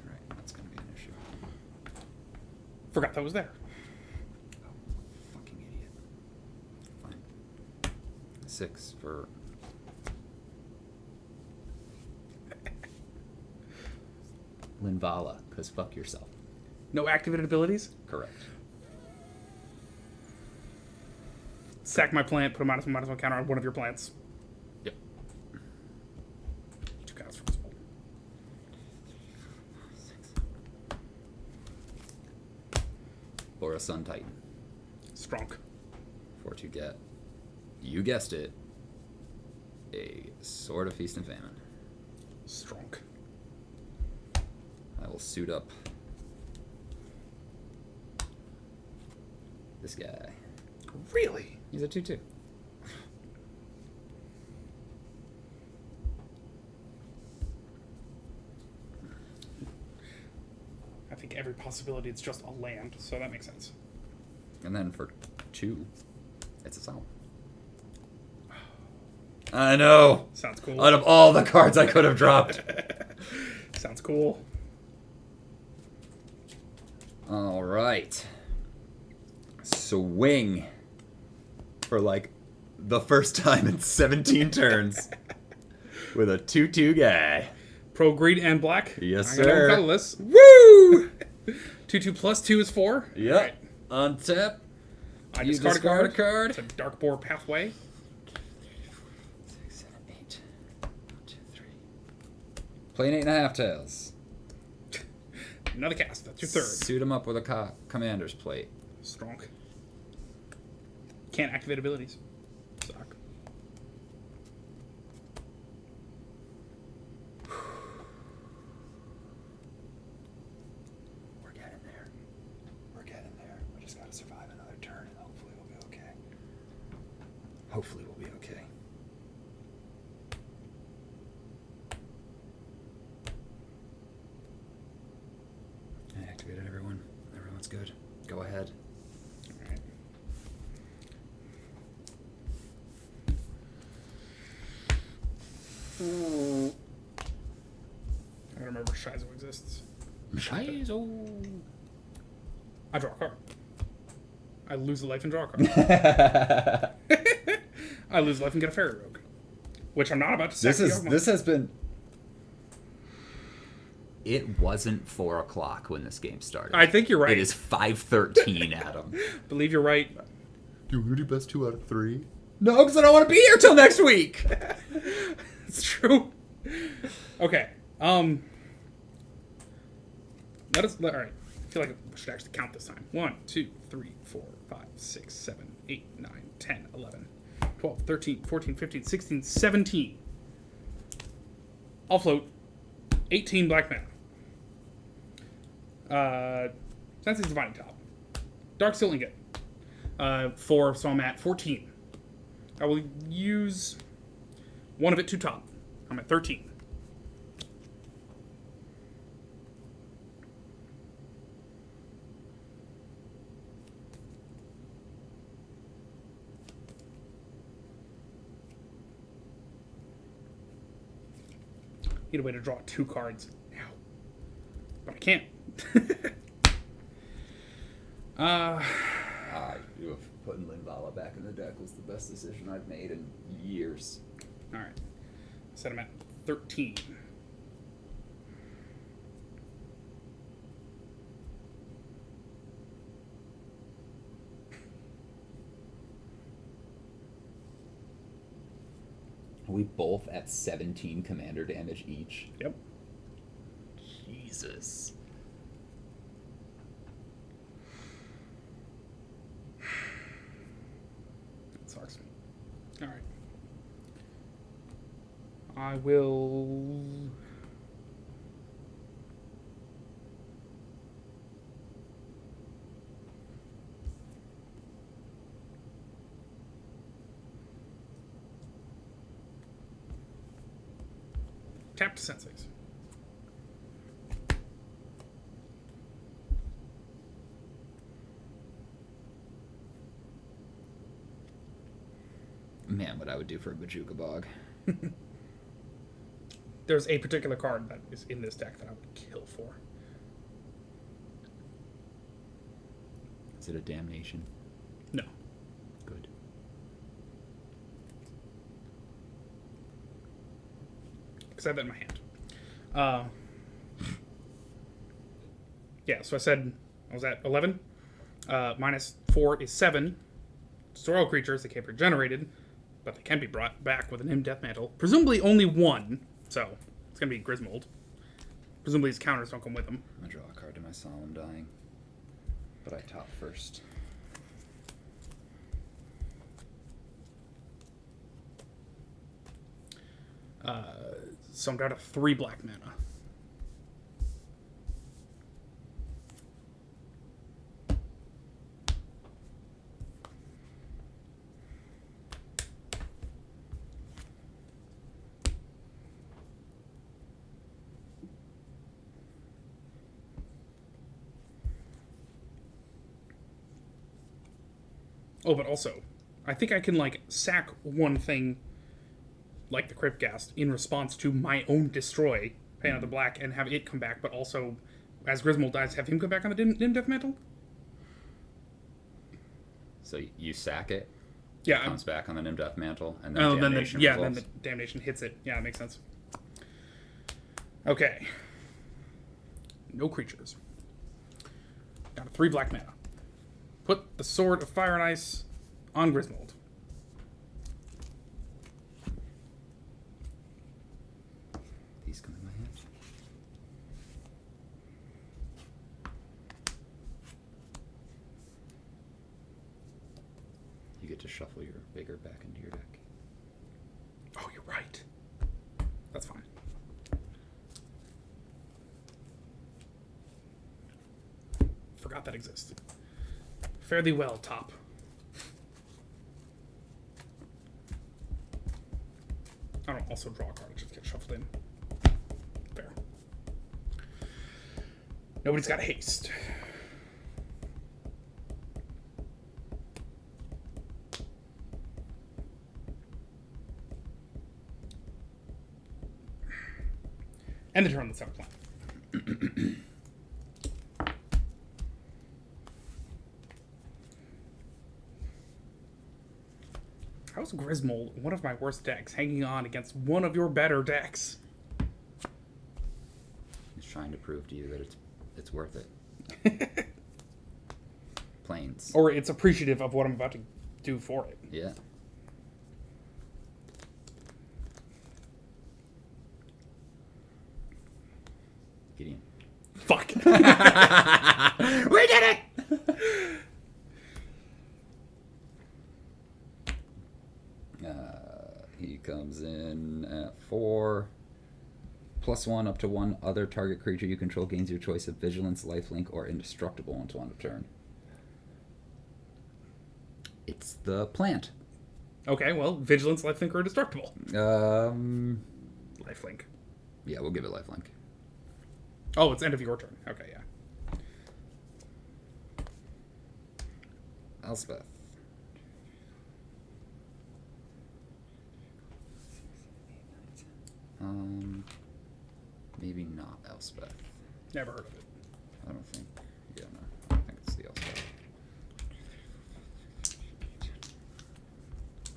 Right, that's going to be an issue.
Forgot that was there.
Oh, fucking idiot. Fine. 6 for... Linvala, because fuck yourself.
No activated abilities.
Correct.
Sack my plant, put a -1/-1 counter on one of your plants.
Yep.
2 counts for this one.
6. Or a Sun Titan.
Strong.
For to get, you guessed it, a Sword of Feast and Famine.
Strong.
I will suit up this guy.
Really?
He's a 2/2.
I think every possibility it's just a land, so that makes sense.
And then for 2, it's a sound. I know!
Sounds cool.
Out of all the cards I could have dropped.
Sounds cool.
Alright.
swing for like the first time in 17 turns with a 2/2 guy.
Pro green and black.
Yes,
I gotta
sir.
colorless. Woo! 2/2 plus 2 is 4.
Yep.
Alright.
Untap.
I
You
discard a
discard a
card.
card.
It's a dark boar pathway.
6, 7, 8. 1, 2, 3. Playing 8.5 tails.
Another cast. That's your third.
Suit him up with a commander's plate.
Strong. Can't activate abilities. Suck.
We're getting there. We're getting there. We just gotta survive another turn and hopefully we'll be okay. Hopefully we'll be okay. I activated everyone. Everyone's good. Go ahead.
Alright. I don't remember Shizo exists.
Shizo.
I draw a card. I lose a life and draw a card. I lose life and get a fairy rogue. Which I'm not about to sack the Yawgmoth.
This has been. It wasn't 4 o'clock when this game started.
I think you're right.
It is 5:13, Adam.
Believe you're right.
Do you want to do best 2 out of 3? No, because I don't want to be here till next week.
It's true. Okay. Let us. All right. I feel like I should actually count this time. 1, 2, 3, 4, 5, 6, 7, 8, 9, 10, 11, 12, 13, 14, 15, 16, 17. I'll float 18 black mana. Sensei's Divining Top. Dark Steel Ingot. 4, so I'm at 14. I will use one of it to top. I'm at 13. Need a way to draw 2 cards now. But I can't.
Putting Linvala back in the deck was the best decision I've made in years.
Alright. Set him at 13.
Are we both at 17 commander damage each?
Yep.
Jesus.
That sucks. Alright. I will... tap to Senseis.
Man, what I would do for a Bajuka Bog.
There's a particular card that is in this deck that I would kill for.
Is it a damnation?
No.
Good.
Because I have that in my hand. Yeah, so I said I was at 11. Minus 4 is 7. Destroy all creatures that can't be regenerated, but they can be brought back with an Nim Death Mantle. Presumably only 1, so it's going to be Griswold. Presumably his counters don't come with him.
I'm going to draw a card to my Solemn Dying. But I top first.
So I'm down to 3 black mana. Oh, but also, I think I can, like, sack one thing, like the Cryptghast, in response to my own destroy, pay another black, and have it come back, but also, as Griswold dies, have him come back on the Dim Death Mantle?
So you sack it.
Yeah.
It comes back on the Nimdeath Mantle, and then
Oh,
Damnation
then
resolves.
the damnation hits it. Yeah, it makes sense. Okay. No creatures. Down to 3 black mana. Put the Sword of Fire and Ice on Griswold.
These come in my hand. You get to shuffle your Vigor back into your deck.
Oh, you're right. That's fine. Forgot that exists. Fare thee well, top. I don't also draw a card, it just gets shuffled in. There. Nobody's got haste. End the turn, let's have a plan. How's Griswold, one of my worst decks, hanging on against one of your better decks?
He's trying to prove to you that it's worth it. Planes.
Or it's appreciative of what I'm about to do for it.
Yeah. Gideon.
Fuck.
We did it! He comes in at 4. +1 up to 1 other target creature you control gains your choice of Vigilance, Lifelink, or Indestructible until end of turn. It's the plant.
Okay, well, Vigilance, Lifelink, or Indestructible. Lifelink.
Yeah, we'll give it Lifelink.
Oh, it's end of your turn. Okay, yeah.
Elspeth. Maybe not Elspeth.
Never heard of it.
I don't think. Yeah, no. I don't think it's the Elspeth.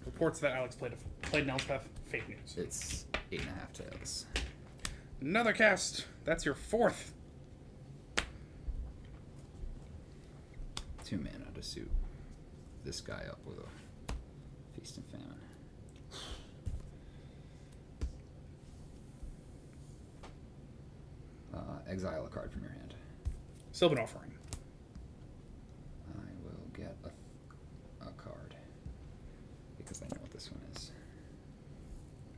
Reports that Alex played an Elspeth. Fake news.
It's 8.5 tails.
Another cast. That's your 4th.
2 mana to suit this guy up with a Feast and Famine. Exile a card from your hand.
Sylvan Offering.
I will get a card because I know what this one is.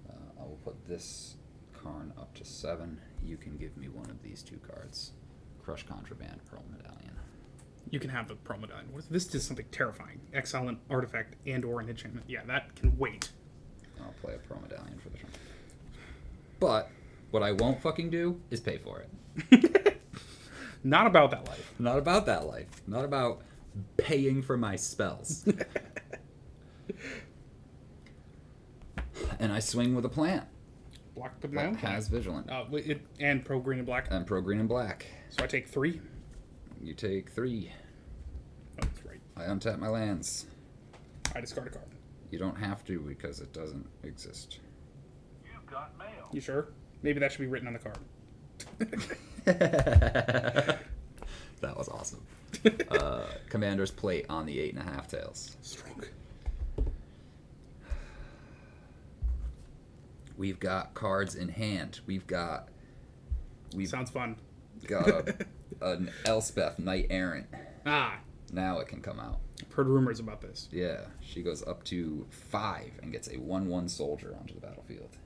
I will put this Karn up to 7. You can give me one of these 2 cards. Crush Contraband, Pearl Medallion.
You can have the Pearl Medallion. What if this does something terrifying? Exile an artifact and or an enchantment. Yeah, that can wait.
I'll play a Pearl Medallion for the turn. But what I won't fucking do is pay for it.
Not about that life.
Not about that life. Not about paying for my spells. And I swing with a plant
Block with my
that
own
has Vigilant.
and pro green and black.
And pro green and black.
So I take 3.
You take 3.
Oh, that's right.
I untap my lands.
I discard a card.
You don't have to because it doesn't exist.
You've got mail.
You sure? Maybe that should be written on the card.
That was awesome. Commander's Plate on the 8.5 tails.
Strong.
We've got cards in hand. We've
Sounds fun.
got an Elspeth Knight Errant.
Ah,
Now it can come out.
I've heard rumors about this.
Yeah, she goes up to 5 and gets a 1/1 soldier onto the battlefield.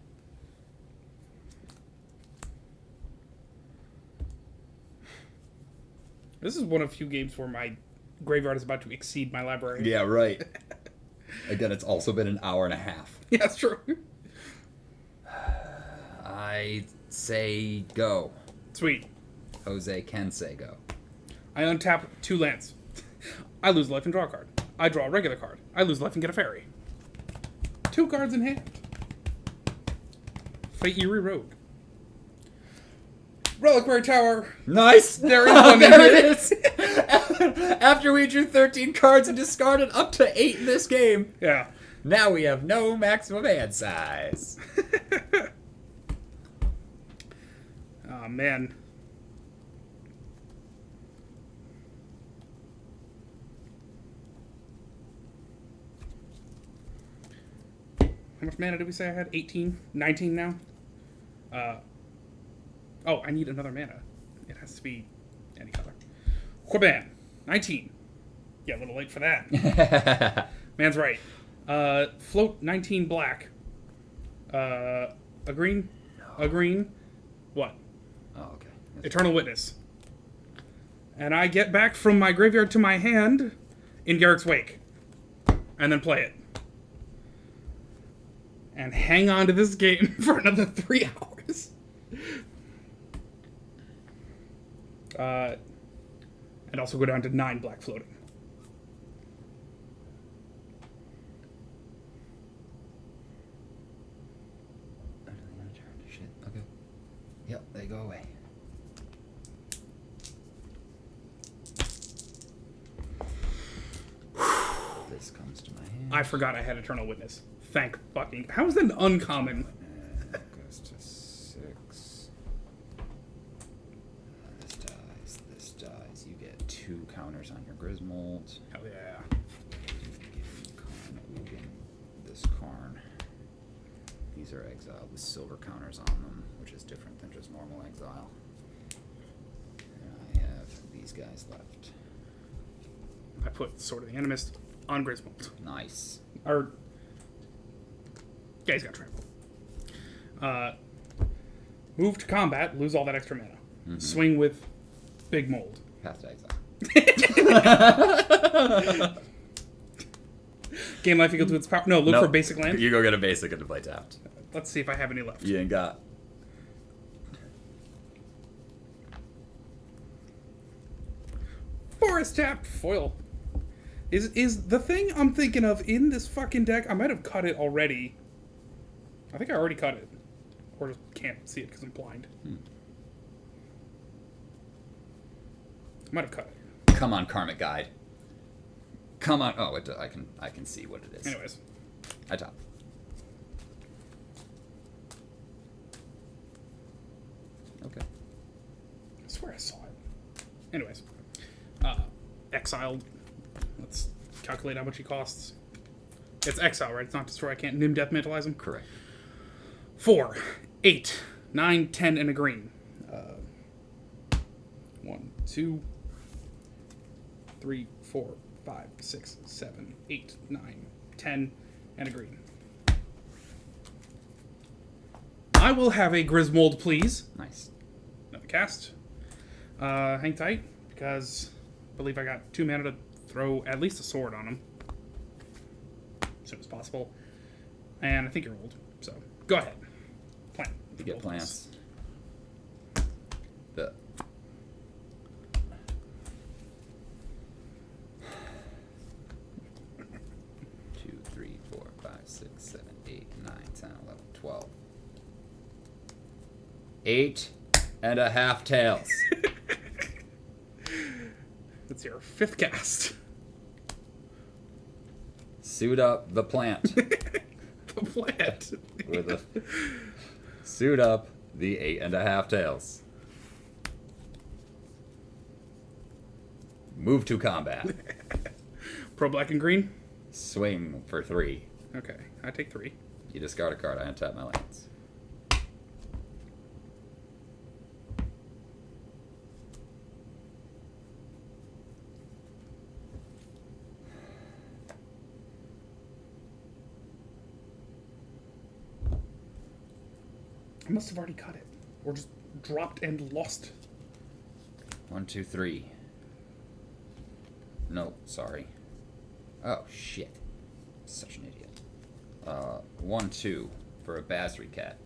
This is one of few games where my graveyard is about to exceed my library.
Yeah, right. Again, it's also been an hour and a half.
Yeah, that's true.
I say go.
Sweet.
Jose can say go.
I untap 2 lands. I lose life and draw a card. I draw a regular card. I lose life and get a fairy. 2 cards in hand. Fate Eerie Rogue. Reliquary Tower.
Nice.
There is one in
There
here.
it is. After we drew 13 cards and discarded up to 8 in this game,
Yeah.
now we have no maximum hand size.
Oh, man. How much mana did we say I had? 18? 19 now? Oh, I need another mana. It has to be any color. Quaban. 19. Yeah, a little late for that. Man's right. Float 19 black. A green? No. A green? What?
Oh, okay.
Eternal Witness. And I get back from my graveyard to my hand in Garrick's Wake. And then play it. And hang on to this game for another 3 hours. And also go down to 9 black floating.
Shit. Okay. Yep, they go away. This comes to my hand.
I forgot I had Eternal Witness. Thank fucking... How is that an uncommon?
Goes to 6. This dies. You get 2 counters on your Griswold.
Hell yeah.
This Karn. These are exiled with silver counters on them, which is different than just normal exile. And I have these guys left.
I put Sword of the Animist on Griswold.
Nice.
Or... Yeah, he's got trample. Move to combat, lose all that extra mana.
Mm-hmm.
Swing with Big Mold.
Path to exile.
Gain life equal to its power. No, look for basic land.
You go get a basic and to play tapped.
Let's see if I have any left.
You ain't got.
Forest tapped foil. Is the thing I'm thinking of in this fucking deck? I might have cut it already. I think I already cut it, or just can't see it because I'm blind. I might have cut it.
Come on, Karmic Guide. Come on. Oh, I can see what it is.
Anyways,
I top. Okay.
I swear I saw it. Anyways, exiled. Let's calculate how much he costs. It's exile, right? It's not destroy. I can't Nim Death Mantleize him.
Correct.
4, 8, 9, 10, and a green. 1, 2, 3, 4, 5, 6, 7, 8, 9, 10, and a green. I will have a Griswold, please.
Nice.
Another cast. Hang tight, because I believe I got 2 mana to throw at least a sword on him. As soon as possible. And I think you're old, so go ahead. Plant.
You get plants. The 2, 3, 4, 5, 6, 7, 8, 9, 10, 11, 12. 8 and a half tails.
That's your 5th cast.
Suit up the plant.
The plant.
With a suit up the 8 and a half tails. Move to combat.
Pro black and green?
Swing for 3.
Okay, I take 3.
You discard a card. I untap my lands.
I must have already cut it. Or just dropped and lost.
1, 2, 3. No, sorry. Oh, shit. Such an idiot. 1, 2 for a Basri Cat.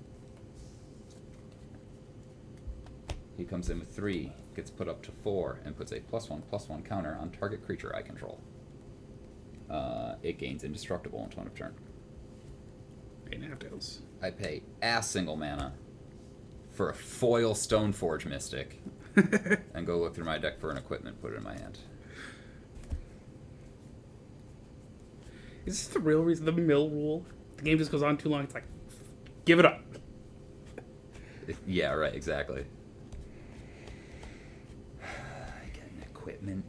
He comes in with 3, gets put up to 4, and puts a +1/+1 counter on target creature I control. It gains indestructible until end of turn.
8.5 tails.
I pay a single mana for a foil Stoneforge Mystic. And go look through my deck for an equipment, put it in my hand.
Is this the real reason, the mill rule? The game just goes on too long, it's like, give it up.
Yeah, right, exactly. I get an equipment.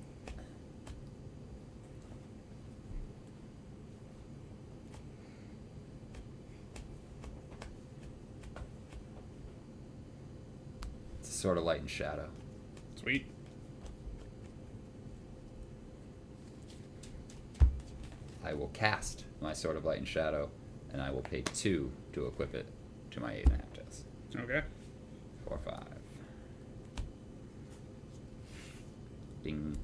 It's sort of light and shadow.
Sweet.
I will cast my Sword of Light and Shadow, and I will pay 2 to equip it to my 8.5 tails.
Okay.
4, 5. Ding.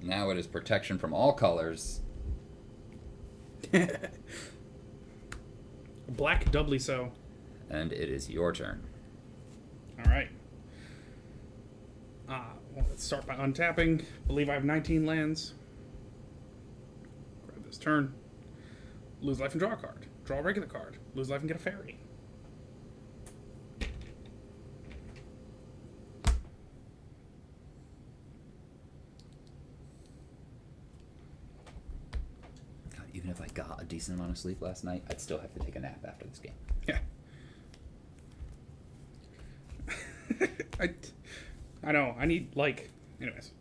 Now it is protection from all colors.
Black doubly so.
And it is your turn.
Alright. Well, let's start by untapping. I believe I have 19 lands. Grab this turn. Lose life and draw a card. Draw a regular card. Lose life and get a fairy.
God, even if I got a decent amount of sleep last night, I'd still have to take a nap after this game.
Yeah. I know. I need, like... Anyways.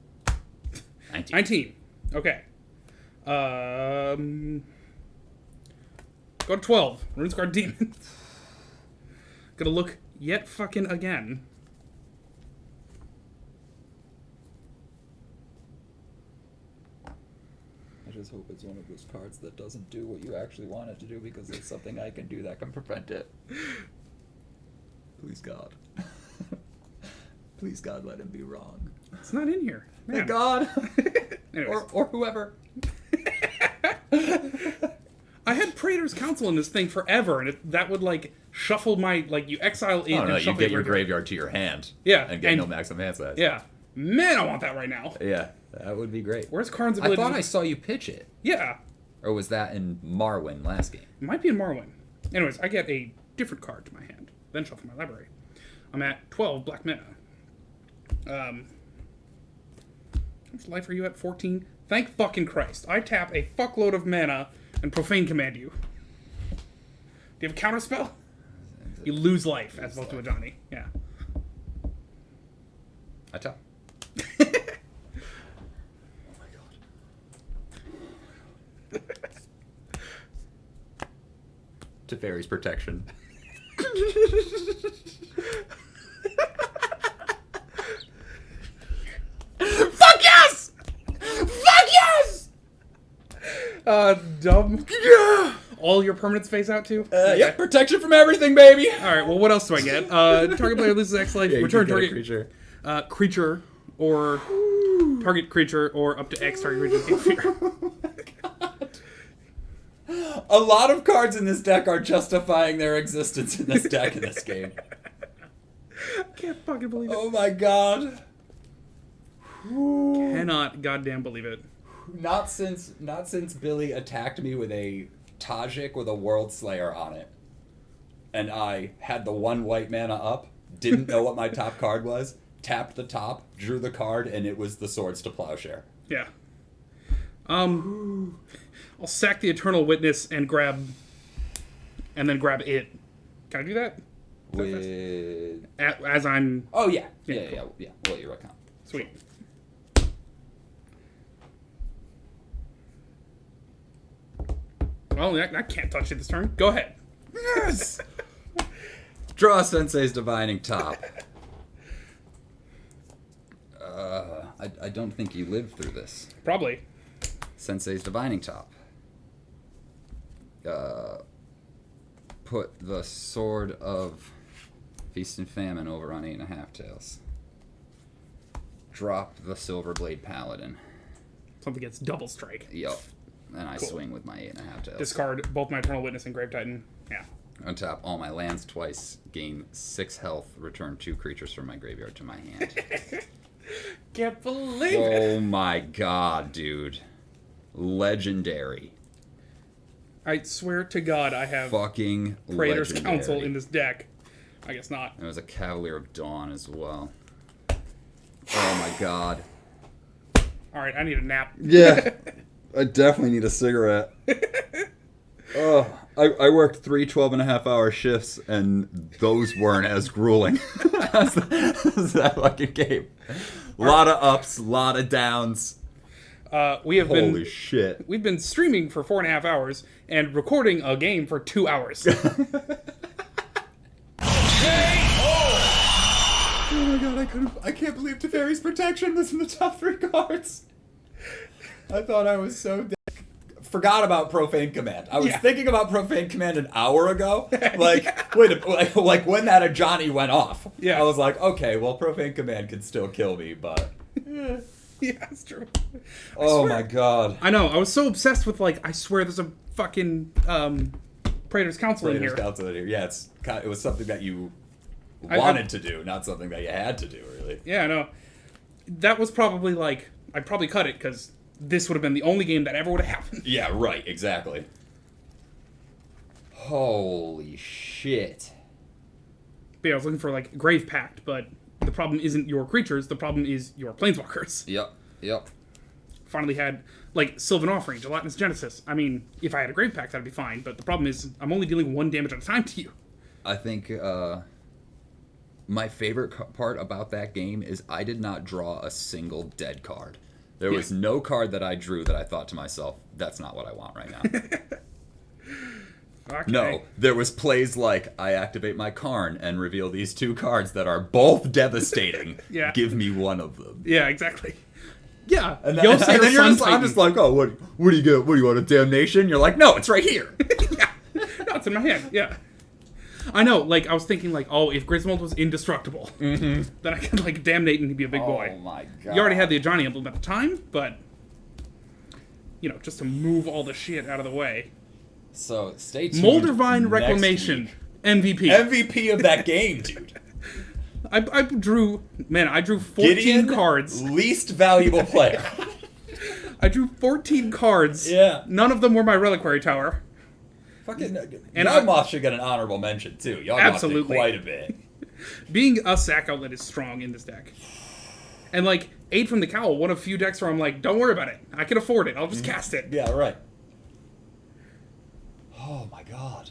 19. Okay. Go to 12. Runes Guard Demon. Gonna look yet fucking again.
I just hope it's one of those cards that doesn't do what you actually want it to do because it's something I can do that can prevent it. Please, God. Please, God, let him be wrong.
It's not in here. Man.
Thank God.
Anyways.
or whoever.
I had Praetor's Council in this thing forever, and that would, like, shuffle my... Like, you exile in
Oh,
and
no, you
shuffle
get your
graveyard.
graveyard to your hand.
Yeah,
And get
and-
no maximum hand size.
Yeah. Man, I want that right now.
Yeah, that would be great.
Where's Karn's
I
ability?
thought I saw you pitch it.
Yeah.
Or was that in Marwyn last game?
It might be in Marwyn. Anyways, I get a different card to my hand. Then shuffle my library. I'm at 12 black mana. How much life are you at? 14? Thank fucking Christ. I tap a fuckload of mana and profane command you. Do you have a counter spell? You lose life as opposed to a Johnny. Yeah.
I tell.
Oh
my God. Teferi's protection.
Fuck yes! Fuck yes! Dumb.
Yeah!
All your permanents face out too?
Yeah, protection from everything, baby!
Alright, well, what else do I get? Target player loses X life.
Yeah, you
Return
can get a
target
creature.
creature or target creature or up to X target creature gain fear.
A lot of cards in this deck are justifying their existence in this deck in this game.
I can't fucking believe it.
Oh my God.
Cannot goddamn believe it.
Not since Billy attacked me with a Tajik with a World Slayer on it. And I had the 1 white mana up, didn't know what my top card was, tapped the top, drew the card, and it was the Swords to Plowshare.
Yeah. I'll sack the Eternal Witness and then grab it. Can I do that?
With...
As I'm...
Oh, yeah.
Yeah,
Yeah. Well, you're right.
Sweet. Well, I can't touch it this turn. Go ahead.
Yes! Draw Sensei's Divining Top. I don't think you lived through this.
Probably.
Sensei's Divining Top. Put the Sword of Feast and Famine over on 8.5 tails. Drop the Silverblade Paladin.
Something gets double strike.
Yup. And I
Cool.
swing with my 8.5 tails.
Discard both my Eternal Witness and Grave Titan. Yeah.
Untap all my lands twice, gain 6 health, return 2 creatures from my graveyard to my hand.
Can't believe it.
Oh my God, dude. Legendary.
I swear to God I have
Fucking
Praetor's
legendary.
Council in this deck. I guess not.
There was a Cavalier of Dawn as well. Oh my god.
All right, I need a nap.
Yeah. I definitely need a cigarette. Oh, I worked 3 12-and-a-half-hour shifts, and those weren't as grueling as that fucking game. A lot of ups, a lot of downs.
Holy
shit.
We've been streaming for 4.5 hours and recording a game for 2 hours.
Oh my god, I can't believe Teferi's Protection was in the top 3 cards. I thought I was so forgot about Profane Command. I was thinking about Profane Command an hour ago. Like, like when that Ajani went off.
Yeah.
I was like, okay, well, Profane Command can still kill me, but...
Yeah, that's true.
Oh my god.
I know, I was so obsessed with, like, I swear there's a fucking Praetor's Council in here.
Council in here. Yeah, it was something that you wanted to do, not something that you had to do, really.
Yeah, I know. That was probably, like, I'd probably cut it, because this would have been the only game that ever would have happened.
Yeah, right, exactly. Holy shit.
But yeah, I was looking for, like, Grave Pact, but the problem isn't your creatures, the problem is your planeswalkers.
Yep.
Finally had, like, Sylvan Offering, Gelatinous Genesis. I mean, if I had a Grave Pact, that'd be fine, but the problem is I'm only dealing 1 damage at a time to you.
I think my favorite part about that game is I did not draw a single dead card. There was no card that I drew that I thought to myself, that's not what I want right now.
Okay.
No, there was plays like, I activate my Karn and reveal these 2 cards that are both devastating.
Yeah.
Give me one of them.
Yeah, exactly. Yeah.
And then I'm just like, oh, what do you get? What do you want, a damnation? You're like, no, it's right here.
Yeah. No, it's in my hand. Yeah. I know, like, I was thinking, like, oh, if Griswold was indestructible, then I could, like, damnate and he'd be a big boy.
Oh my god.
You already had the Ajani emblem at the time, but, you know, just to move all the shit out of the way.
So, stay tuned.
Moldervine Reclamation, MVP.
MVP of that game, dude.
I drew 14
Gideon,
cards.
Least valuable player.
I drew 14 cards.
Yeah.
None of them were my Reliquary Tower.
Fucking,
And
Yawgmoth should get an honorable mention, too. Yawgmoth did
Absolutely.
quite a bit.
Being a sack outlet is strong in this deck. And, like, Aid from the Cowl, one of few decks where I'm like, don't worry about it. I can afford it. I'll just cast it.
Yeah, right. Oh my god.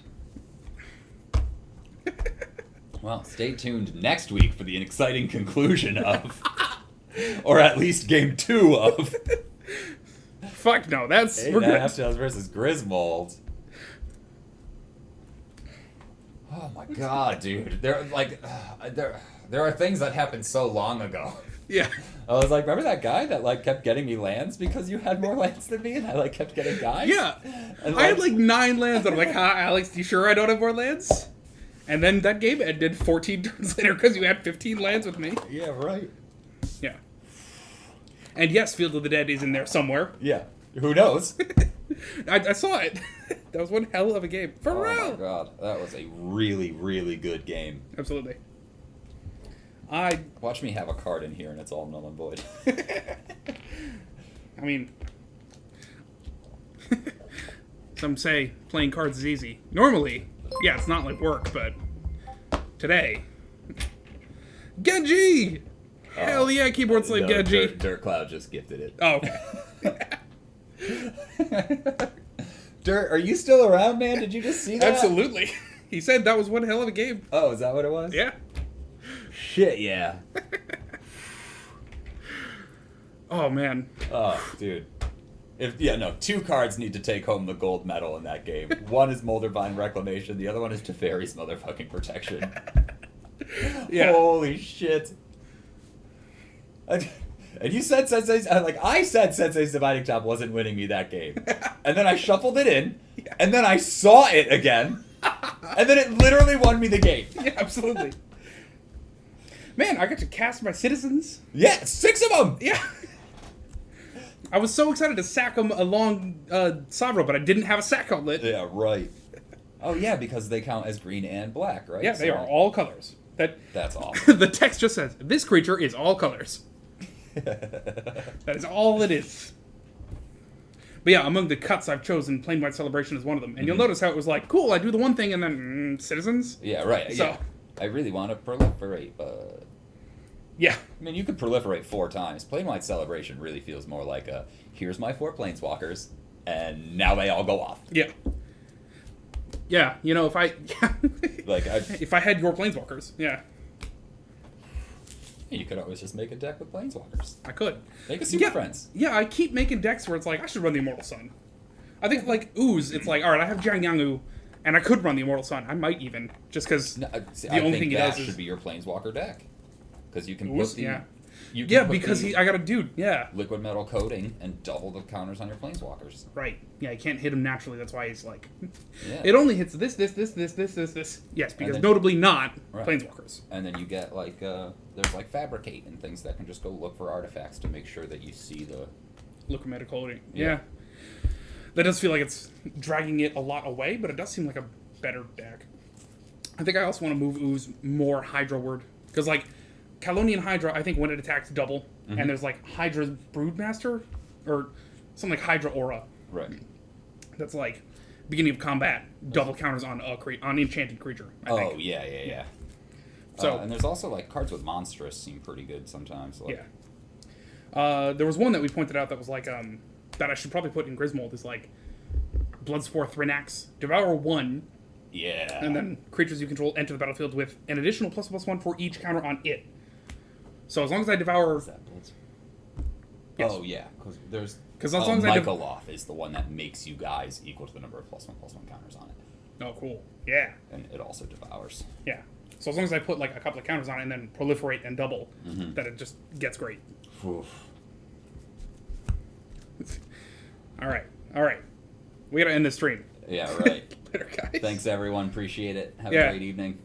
Well, stay tuned next week for the exciting conclusion of, or at least game 2 of,
Fuck no, we're good.
Half-Tails versus Griswold. Oh my god, dude. There are things that happened so long ago.
Yeah.
I was like, remember that guy that like kept getting me lands because you had more lands than me, and I like kept getting guys?
Yeah.
And,
I had like 9 lands, and I'm like, huh, Alex, you sure I don't have more lands? And then that game ended 14 turns later because you had 15 lands with me.
Yeah, right.
Yeah. And yes, Field of the Dead is in there somewhere.
Yeah. Who knows?
I saw it. That was one hell of a game. For real.
Oh my god. That was a really, really good game.
Absolutely.
Watch me have a card in here and it's all null and void.
I mean, some say playing cards is easy. Normally, yeah, it's not like work, but today, Genji! Hell yeah, keyboard slave
No,
Genji.
Dirt Cloud just gifted it.
Oh, okay.
Dirt, are you still around, man? Did you just see that?
Absolutely. He said that was one hell of a game.
Oh, is that what it was?
Yeah.
Shit, yeah.
Oh, man.
Oh, dude. 2 cards need to take home the gold medal in that game. One is Moldervine Reclamation, the other one is Teferi's motherfucking Protection.
Yeah.
Holy shit. And you said Sensei's... I said Sensei's Dividing Top wasn't winning me that game. And then I shuffled it in, and then I saw it again, and then it literally won me the game.
Yeah, absolutely. Man, I got to cast my citizens.
Yeah, 6 of them!
Yeah. I was so excited to sack them along Sabro, but I didn't have a sack outlet.
Yeah, right. Oh, yeah, because they count as green and black, right?
Yeah, they are all colors.
That's awesome.
The text just says, this creature is all colors. That is all it is. But yeah, among the cuts I've chosen, Plain White Celebration is one of them. And you'll notice how it was like, cool, I do the one thing and then, citizens?
Yeah, right.
So,
Yeah.
I really want to proliferate, but
Yeah.
I mean, you could proliferate 4 times. Planewide Celebration really feels more like a here's my 4 planeswalkers, and now they all go off.
Yeah. Yeah, you know, if I
Like,
if I had your planeswalkers, yeah,
you could always just make a deck with planeswalkers.
I could.
Make a Super Friends.
Yeah, I keep making decks where it's like I should run the Immortal Sun. I think like Ooze, it's like all right, I have Jiangyangu, and I could run the Immortal Sun. I might even just because
No,
the
I
only
think
thing he
that
does is
should be your planeswalker deck, because you can
Ooze,
put the
yeah.
you can
Yeah,
put
because
the
I got a dude. Yeah,
liquid metal coating and double the counters on your planeswalkers.
right. Yeah, you can't hit him naturally. That's why he's like,
Yeah.
it only hits this. Yes, because
then-
notably not
Right.
planeswalkers.
And then you get like there's like fabricate and things that can just go look for artifacts to make sure that you see the
Look at quality.
Yeah.
Yeah. That does feel like it's dragging it a lot away, but it does seem like a better deck. I think I also want to move Ooze more Hydra-ward. Because, like, Kalonian Hydra, I think when it attacks, double. And there's, like, Hydra's Broodmaster, or something like Hydra Aura.
right.
That's, like, beginning of combat, double counters on on enchanted creature, I think.
Yeah.
So-
and there's also like cards with monstrous seem pretty good sometimes. Like,
Yeah. There was one that we pointed out that was, like, that I should probably put in Griswold is, like, Bloodspore Thrinax. Devour 1,
Yeah.
and then creatures you control enter the battlefield with an additional +1/+1 for each counter on it. So as long as I devour...
Is that Blitz?
Yes.
Oh yeah, because there's
'Cause as long as I dev-
Michaeloth is the one that makes you guys equal to the number of +1/+1 counters on it,
Oh, cool. Yeah.
and it also devours.
Yeah. So as long as I put, like, a couple of counters on it and then proliferate and double, then it just gets great.
Oof.
All right. We gotta end this stream.
Yeah, right.
Later, guys.
Thanks everyone, appreciate it. Have
Yeah.
a great evening.